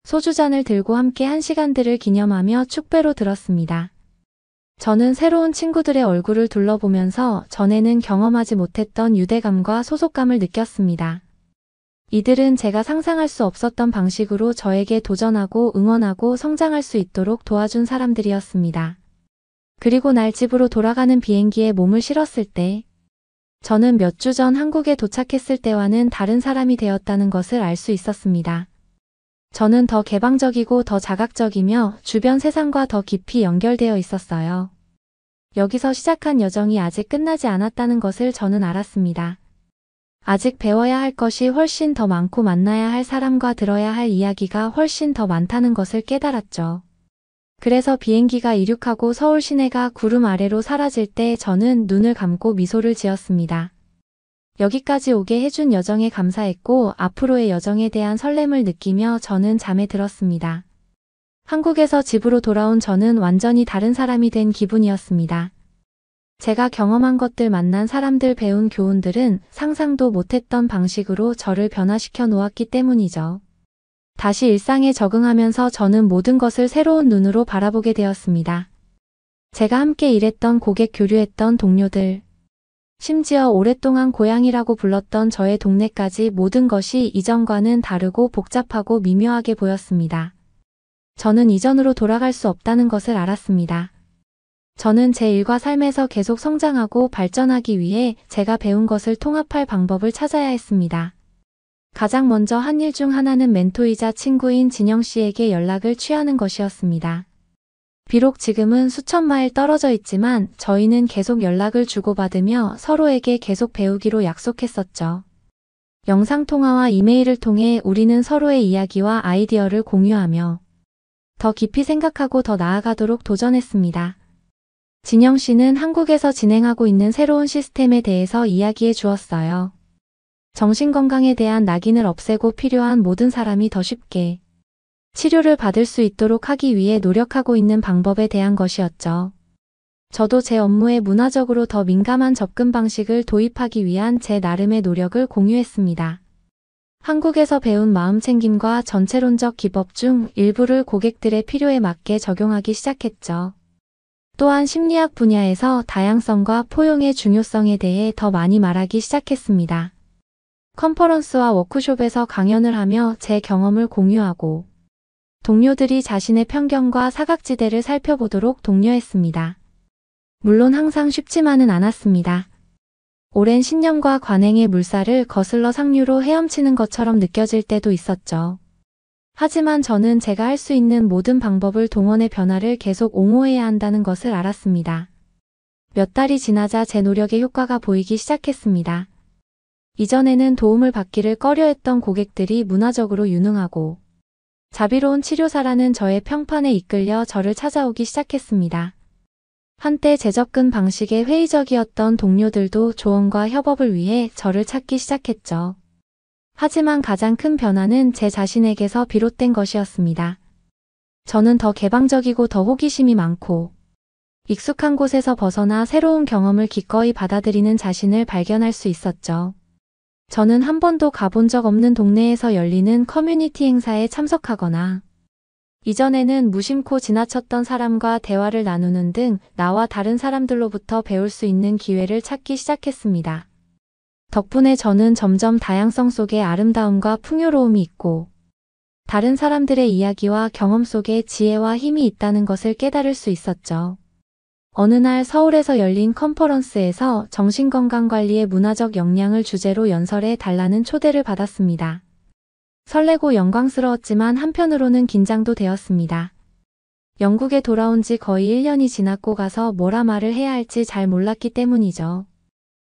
소주잔을 들고 함께 한 시간들을 기념하며 축배로 들었습니다. 저는 새로운 친구들의 얼굴을 둘러보면서 전에는 경험하지 못했던 유대감과 소속감을 느꼈습니다. 이들은 제가 상상할 수 없었던 방식으로 저에게 도전하고 응원하고 성장할 수 있도록 도와준 사람들이었습니다. 그리고 날 집으로 돌아가는 비행기에 몸을 실었을 때 저는 몇 주 전 한국에 도착했을 때와는 다른 사람이 되었다는 것을 알 수 있었습니다. 저는 더 개방적이고 더 자각적이며 주변 세상과 더 깊이 연결되어 있었어요. 여기서 시작한 여정이 아직 끝나지 않았다는 것을 저는 알았습니다. 아직 배워야 할 것이 훨씬 더 많고 만나야 할 사람과 들어야 할 이야기가 훨씬 더 많다는 것을 깨달았죠. 그래서 비행기가 이륙하고 서울 시내가 구름 아래로 사라질 때 저는 눈을 감고 미소를 지었습니다. 여기까지 오게 해준 여정에 감사했고 앞으로의 여정에 대한 설렘을 느끼며 저는 잠에 들었습니다. 한국에서 집으로 돌아온 저는 완전히 다른 사람이 된 기분이었습니다. 제가 경험한 것들, 만난 사람들, 배운 교훈들은 상상도 못했던 방식으로 저를 변화시켜 놓았기 때문이죠. 다시 일상에 적응하면서 저는 모든 것을 새로운 눈으로 바라보게 되었습니다. 제가 함께 일했던 고객, 교류했던 동료들, 심지어 오랫동안 고향이라고 불렀던 저의 동네까지 모든 것이 이전과는 다르고 복잡하고 미묘하게 보였습니다. 저는 이전으로 돌아갈 수 없다는 것을 알았습니다. 저는 제 일과 삶에서 계속 성장하고 발전하기 위해 제가 배운 것을 통합할 방법을 찾아야 했습니다. 가장 먼저 한 일 중 하나는 멘토이자 친구인 진영 씨에게 연락을 취하는 것이었습니다. 비록 지금은 수천 마일 떨어져 있지만 저희는 계속 연락을 주고받으며 서로에게 계속 배우기로 약속했었죠. 영상통화와 이메일을 통해 우리는 서로의 이야기와 아이디어를 공유하며 더 깊이 생각하고 더 나아가도록 도전했습니다. 진영 씨는 한국에서 진행하고 있는 새로운 시스템에 대해서 이야기해 주었어요. 정신건강에 대한 낙인을 없애고 필요한 모든 사람이 더 쉽게 치료를 받을 수 있도록 하기 위해 노력하고 있는 방법에 대한 것이었죠. 저도 제 업무에 문화적으로 더 민감한 접근 방식을 도입하기 위한 제 나름의 노력을 공유했습니다. 한국에서 배운 마음챙김과 전체론적 기법 중 일부를 고객들의 필요에 맞게 적용하기 시작했죠. 또한 심리학 분야에서 다양성과 포용의 중요성에 대해 더 많이 말하기 시작했습니다. 컨퍼런스와 워크숍에서 강연을 하며 제 경험을 공유하고 동료들이 자신의 편견과 사각지대를 살펴보도록 독려했습니다. 물론 항상 쉽지만은 않았습니다. 오랜 신념과 관행의 물살을 거슬러 상류로 헤엄치는 것처럼 느껴질 때도 있었죠. 하지만 저는 제가 할 수 있는 모든 방법을 동원해 변화를 계속 옹호해야 한다는 것을 알았습니다. 몇 달이 지나자 제 노력의 효과가 보이기 시작했습니다. 이전에는 도움을 받기를 꺼려했던 고객들이 문화적으로 유능하고 자비로운 치료사라는 저의 평판에 이끌려 저를 찾아오기 시작했습니다. 한때 제 접근 방식에 회의적이었던 동료들도 조언과 협업을 위해 저를 찾기 시작했죠. 하지만 가장 큰 변화는 제 자신에게서 비롯된 것이었습니다. 저는 더 개방적이고 더 호기심이 많고 익숙한 곳에서 벗어나 새로운 경험을 기꺼이 받아들이는 자신을 발견할 수 있었죠. 저는 한 번도 가본 적 없는 동네에서 열리는 커뮤니티 행사에 참석하거나 이전에는 무심코 지나쳤던 사람과 대화를 나누는 등 나와 다른 사람들로부터 배울 수 있는 기회를 찾기 시작했습니다. 덕분에 저는 점점 다양성 속에 아름다움과 풍요로움이 있고 다른 사람들의 이야기와 경험 속에 지혜와 힘이 있다는 것을 깨달을 수 있었죠. 어느 날 서울에서 열린 컨퍼런스에서 정신건강관리의 문화적 역량을 주제로 연설해 달라는 초대를 받았습니다. 설레고 영광스러웠지만 한편으로는 긴장도 되었습니다. 영국에 돌아온 지 거의 1년이 지났고 가서 뭐라 말을 해야 할지 잘 몰랐기 때문이죠.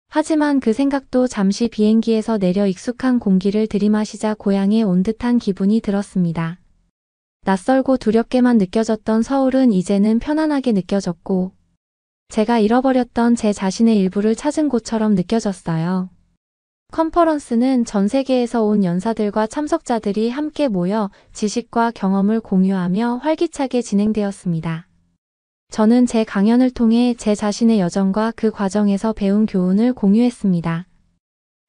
하지만 그 생각도 잠시 비행기에서 내려 익숙한 공기를 들이마시자 고향에 온 듯한 기분이 들었습니다. 낯설고 두렵게만 느껴졌던 서울은 이제는 편안하게 느껴졌고 제가 잃어버렸던 제 자신의 일부를 찾은 곳처럼 느껴졌어요. 컨퍼런스는 전 세계에서 온 연사들과 참석자들이 함께 모여 지식과 경험을 공유하며 활기차게 진행되었습니다. 저는 제 강연을 통해 제 자신의 여정과 그 과정에서 배운 교훈을 공유했습니다.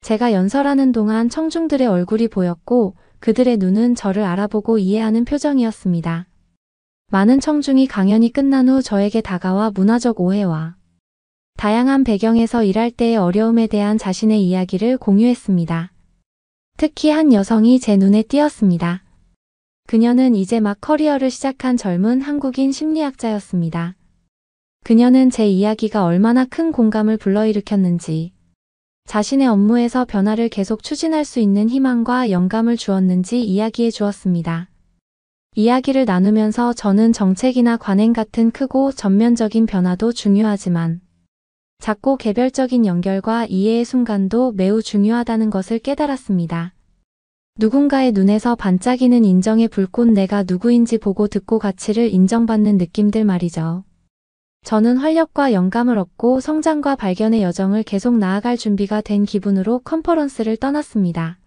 제가 연설하는 동안 청중들의 얼굴이 보였고 그들의 눈은 저를 알아보고 이해하는 표정이었습니다. 많은 청중이 강연이 끝난 후 저에게 다가와 문화적 오해와 다양한 배경에서 일할 때의 어려움에 대한 자신의 이야기를 공유했습니다. 특히 한 여성이 제 눈에 띄었습니다. 그녀는 이제 막 커리어를 시작한 젊은 한국인 심리학자였습니다. 그녀는 제 이야기가 얼마나 큰 공감을 불러일으켰는지, 자신의 업무에서 변화를 계속 추진할 수 있는 희망과 영감을 주었는지 이야기해 주었습니다. 이야기를 나누면서 저는 정책이나 관행 같은 크고 전면적인 변화도 중요하지만 작고 개별적인 연결과 이해의 순간도 매우 중요하다는 것을 깨달았습니다. 누군가의 눈에서 반짝이는 인정의 불꽃, 내가 누구인지 보고 듣고 가치를 인정받는 느낌들 말이죠. 저는 활력과 영감을 얻고 성장과 발견의 여정을 계속 나아갈 준비가 된 기분으로 컨퍼런스를 떠났습니다.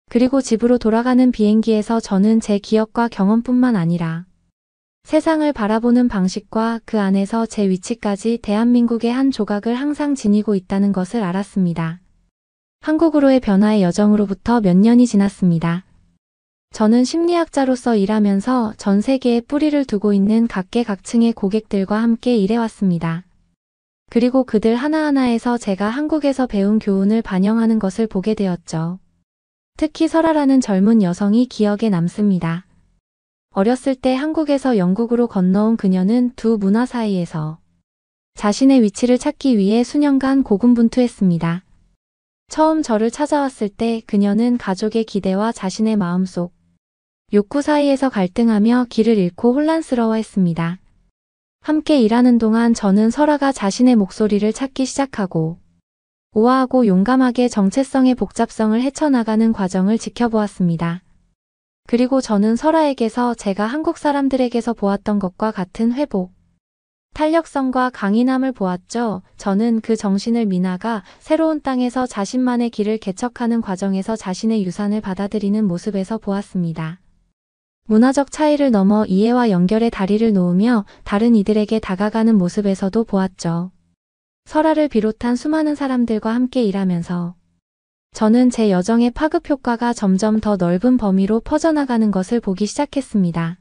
그리고 집으로 돌아가는 비행기에서 저는 제 기억과 경험뿐만 아니라 세상을 바라보는 방식과 그 안에서 제 위치까지 대한민국의 한 조각을 항상 지니고 있다는 것을 알았습니다. 한국으로의 변화의 여정으로부터 몇 년이 지났습니다. 저는 심리학자로서 일하면서 전 세계에 뿌리를 두고 있는 각계각층의 고객들과 함께 일해왔습니다. 그리고 그들 하나하나에서 제가 한국에서 배운 교훈을 반영하는 것을 보게 되었죠. 특히 설아라는 젊은 여성이 기억에 남습니다. 어렸을 때 한국에서 영국으로 건너온 그녀는 두 문화 사이에서 자신의 위치를 찾기 위해 수년간 고군분투했습니다. 처음 저를 찾아왔을 때 그녀는 가족의 기대와 자신의 마음속 욕구 사이에서 갈등하며 길을 잃고 혼란스러워했습니다. 함께 일하는 동안 저는 설아가 자신의 목소리를 찾기 시작하고 우아하고 용감하게 정체성의 복잡성을 헤쳐나가는 과정을 지켜보았습니다. 그리고 저는 설아에게서 제가 한국 사람들에게서 보았던 것과 같은 회복, 탄력성과 강인함을 보았죠. 저는 그 정신을 미나가 새로운 땅에서 자신만의 길을 개척하는 과정에서 자신의 유산을 받아들이는 모습에서 보았습니다. 문화적 차이를 넘어 이해와 연결의 다리를 놓으며 다른 이들에게 다가가는 모습에서도 보았죠. 설아를 비롯한 수많은 사람들과 함께 일하면서 저는 제 여정의 파급 효과가 점점 더 넓은 범위로 퍼져나가는 것을 보기 시작했습니다.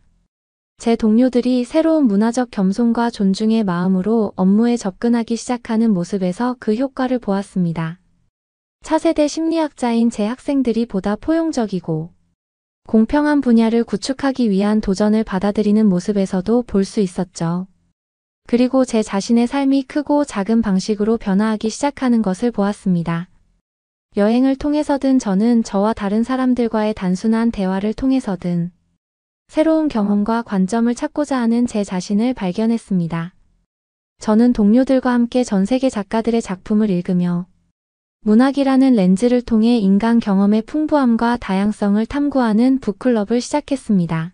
제 동료들이 새로운 문화적 겸손과 존중의 마음으로 업무에 접근하기 시작하는 모습에서 그 효과를 보았습니다. 차세대 심리학자인 제 학생들이 보다 포용적이고 공평한 분야를 구축하기 위한 도전을 받아들이는 모습에서도 볼 수 있었죠. 그리고 제 자신의 삶이 크고 작은 방식으로 변화하기 시작하는 것을 보았습니다. 여행을 통해서든 저는 저와 다른 사람들과의 단순한 대화를 통해서든 새로운 경험과 관점을 찾고자 하는 제 자신을 발견했습니다. 저는 동료들과 함께 전 세계 작가들의 작품을 읽으며 문학이라는 렌즈를 통해 인간 경험의 풍부함과 다양성을 탐구하는 북클럽을 시작했습니다.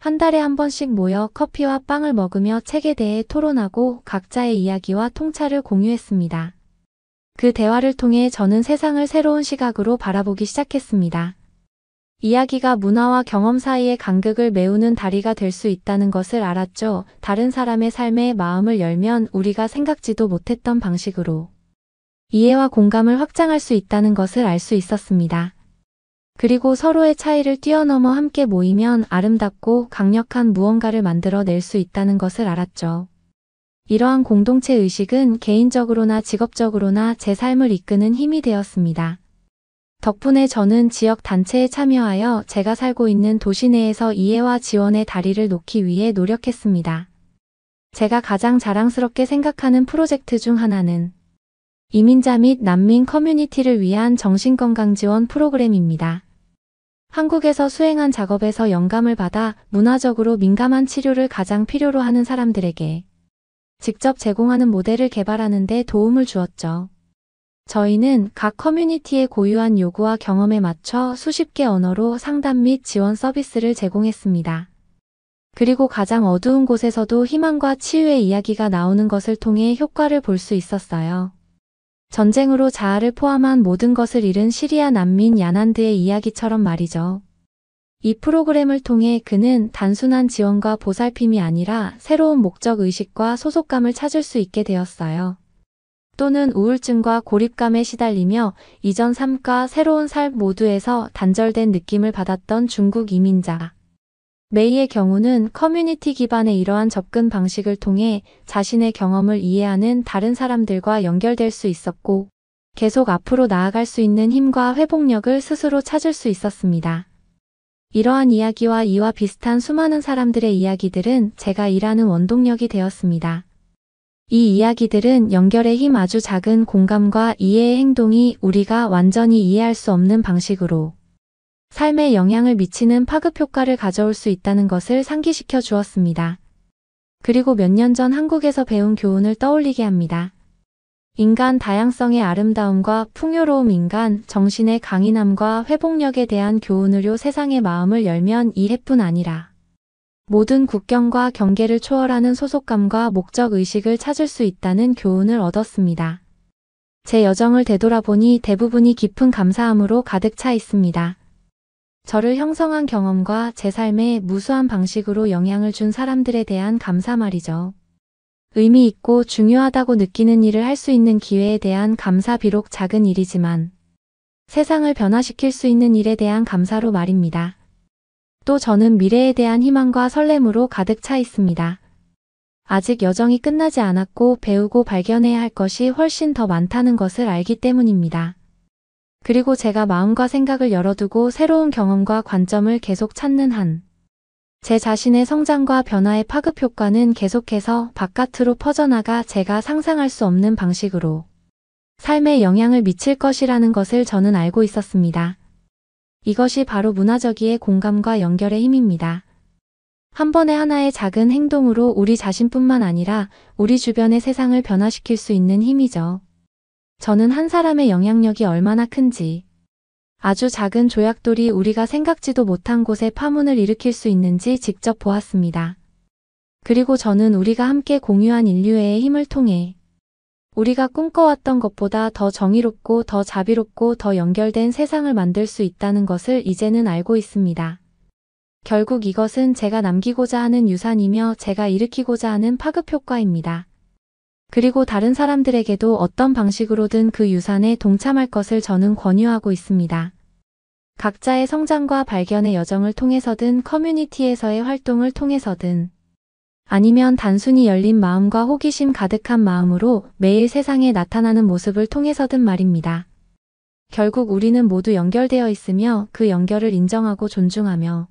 한 달에 한 번씩 모여 커피와 빵을 먹으며 책에 대해 토론하고 각자의 이야기와 통찰을 공유했습니다. 그 대화를 통해 저는 세상을 새로운 시각으로 바라보기 시작했습니다. 이야기가 문화와 경험 사이의 간극을 메우는 다리가 될 수 있다는 것을 알았죠. 다른 사람의 삶에 마음을 열면 우리가 생각지도 못했던 방식으로 이해와 공감을 확장할 수 있다는 것을 알 수 있었습니다. 그리고 서로의 차이를 뛰어넘어 함께 모이면 아름답고 강력한 무언가를 만들어낼 수 있다는 것을 알았죠. 이러한 공동체 의식은 개인적으로나 직업적으로나 제 삶을 이끄는 힘이 되었습니다. 덕분에 저는 지역 단체에 참여하여 제가 살고 있는 도시 내에서 이해와 지원의 다리를 놓기 위해 노력했습니다. 제가 가장 자랑스럽게 생각하는 프로젝트 중 하나는 이민자 및 난민 커뮤니티를 위한 정신건강 지원 프로그램입니다. 한국에서 수행한 작업에서 영감을 받아 문화적으로 민감한 치료를 가장 필요로 하는 사람들에게 직접 제공하는 모델을 개발하는 데 도움을 주었죠. 저희는 각 커뮤니티의 고유한 요구와 경험에 맞춰 수십 개 언어로 상담 및 지원 서비스를 제공했습니다. 그리고 가장 어두운 곳에서도 희망과 치유의 이야기가 나오는 것을 통해 효과를 볼 수 있었어요. 전쟁으로 자아를 포함한 모든 것을 잃은 시리아 난민 야난드의 이야기처럼 말이죠. 이 프로그램을 통해 그는 단순한 지원과 보살핌이 아니라 새로운 목적 의식과 소속감을 찾을 수 있게 되었어요. 또는 우울증과 고립감에 시달리며 이전 삶과 새로운 삶 모두에서 단절된 느낌을 받았던 중국 이민자 메이의 경우는 커뮤니티 기반의 이러한 접근 방식을 통해 자신의 경험을 이해하는 다른 사람들과 연결될 수 있었고 계속 앞으로 나아갈 수 있는 힘과 회복력을 스스로 찾을 수 있었습니다. 이러한 이야기와 이와 비슷한 수많은 사람들의 이야기들은 제가 일하는 원동력이 되었습니다. 이 이야기들은 연결의 힘 아주 작은 공감과 이해의 행동이 우리가 완전히 이해할 수 없는 방식으로 삶에 영향을 미치는 파급 효과를 가져올 수 있다는 것을 상기시켜 주었습니다. 그리고 몇 년 전 한국에서 배운 교훈을 떠올리게 합니다. 인간 다양성의 아름다움과 풍요로움 인간 정신의 강인함과 회복력에 대한 교훈으로 세상의 마음을 열면 이해뿐 아니라 모든 국경과 경계를 초월하는 소속감과 목적 의식을 찾을 수 있다는 교훈을 얻었습니다. 제 여정을 되돌아보니 대부분이 깊은 감사함으로 가득 차 있습니다. 저를 형성한 경험과 제 삶에 무수한 방식으로 영향을 준 사람들에 대한 감사 말이죠. 의미 있고 중요하다고 느끼는 일을 할 수 있는 기회에 대한 감사 비록 작은 일이지만 세상을 변화시킬 수 있는 일에 대한 감사로 말입니다. 또 저는 미래에 대한 희망과 설렘으로 가득 차 있습니다. 아직 여정이 끝나지 않았고 배우고 발견해야 할 것이 훨씬 더 많다는 것을 알기 때문입니다. 그리고 제가 마음과 생각을 열어두고 새로운 경험과 관점을 계속 찾는 한 제 자신의 성장과 변화의 파급 효과는 계속해서 바깥으로 퍼져나가 제가 상상할 수 없는 방식으로 삶에 영향을 미칠 것이라는 것을 저는 알고 있었습니다. 이것이 바로 문화적이의 공감과 연결의 힘입니다. 한 번의 하나의 작은 행동으로 우리 자신뿐만 아니라 우리 주변의 세상을 변화시킬 수 있는 힘이죠. 저는 한 사람의 영향력이 얼마나 큰지, 아주 작은 조약돌이 우리가 생각지도 못한 곳에 파문을 일으킬 수 있는지 직접 보았습니다. 그리고 저는 우리가 함께 공유한 인류애의 힘을 통해 우리가 꿈꿔왔던 것보다 더 정의롭고 더 자비롭고 더 연결된 세상을 만들 수 있다는 것을 이제는 알고 있습니다. 결국 이것은 제가 남기고자 하는 유산이며 제가 일으키고자 하는 파급 효과입니다. 그리고 다른 사람들에게도 어떤 방식으로든 그 유산에 동참할 것을 저는 권유하고 있습니다. 각자의 성장과 발견의 여정을 통해서든 커뮤니티에서의 활동을 통해서든 아니면 단순히 열린 마음과 호기심 가득한 마음으로 매일 세상에 나타나는 모습을 통해서든 말입니다. 결국 우리는 모두 연결되어 있으며 그 연결을 인정하고 존중하며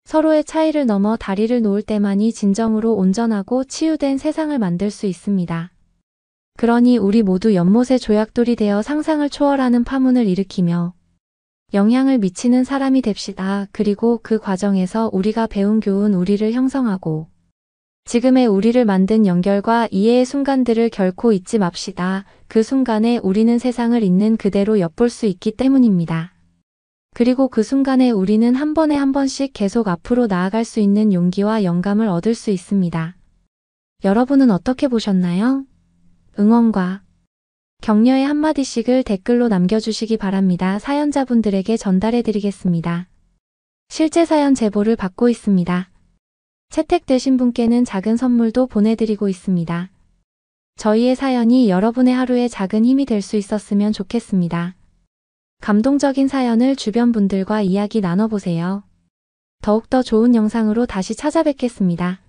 서로의 차이를 넘어 다리를 놓을 때만이 진정으로 온전하고 치유된 세상을 만들 수 있습니다. 그러니 우리 모두 연못의 조약돌이 되어 상상을 초월하는 파문을 일으키며 영향을 미치는 사람이 됩시다. 그리고 그 과정에서 우리가 배운 교훈 우리를 형성하고 지금의 우리를 만든 연결과 이해의 순간들을 결코 잊지 맙시다. 그 순간에 우리는 세상을 있는 그대로 엿볼 수 있기 때문입니다. 그리고 그 순간에 우리는 한 번에 한 번씩 계속 앞으로 나아갈 수 있는 용기와 영감을 얻을 수 있습니다. 여러분은 어떻게 보셨나요? 응원과 격려의 한마디씩을 댓글로 남겨주시기 바랍니다. 사연자분들에게 전달해 드리겠습니다. 실제 사연 제보를 받고 있습니다. 채택되신 분께는 작은 선물도 보내드리고 있습니다. 저희의 사연이 여러분의 하루에 작은 힘이 될 수 있었으면 좋겠습니다. 감동적인 사연을 주변 분들과 이야기 나눠보세요. 더욱더 좋은 영상으로 다시 찾아뵙겠습니다.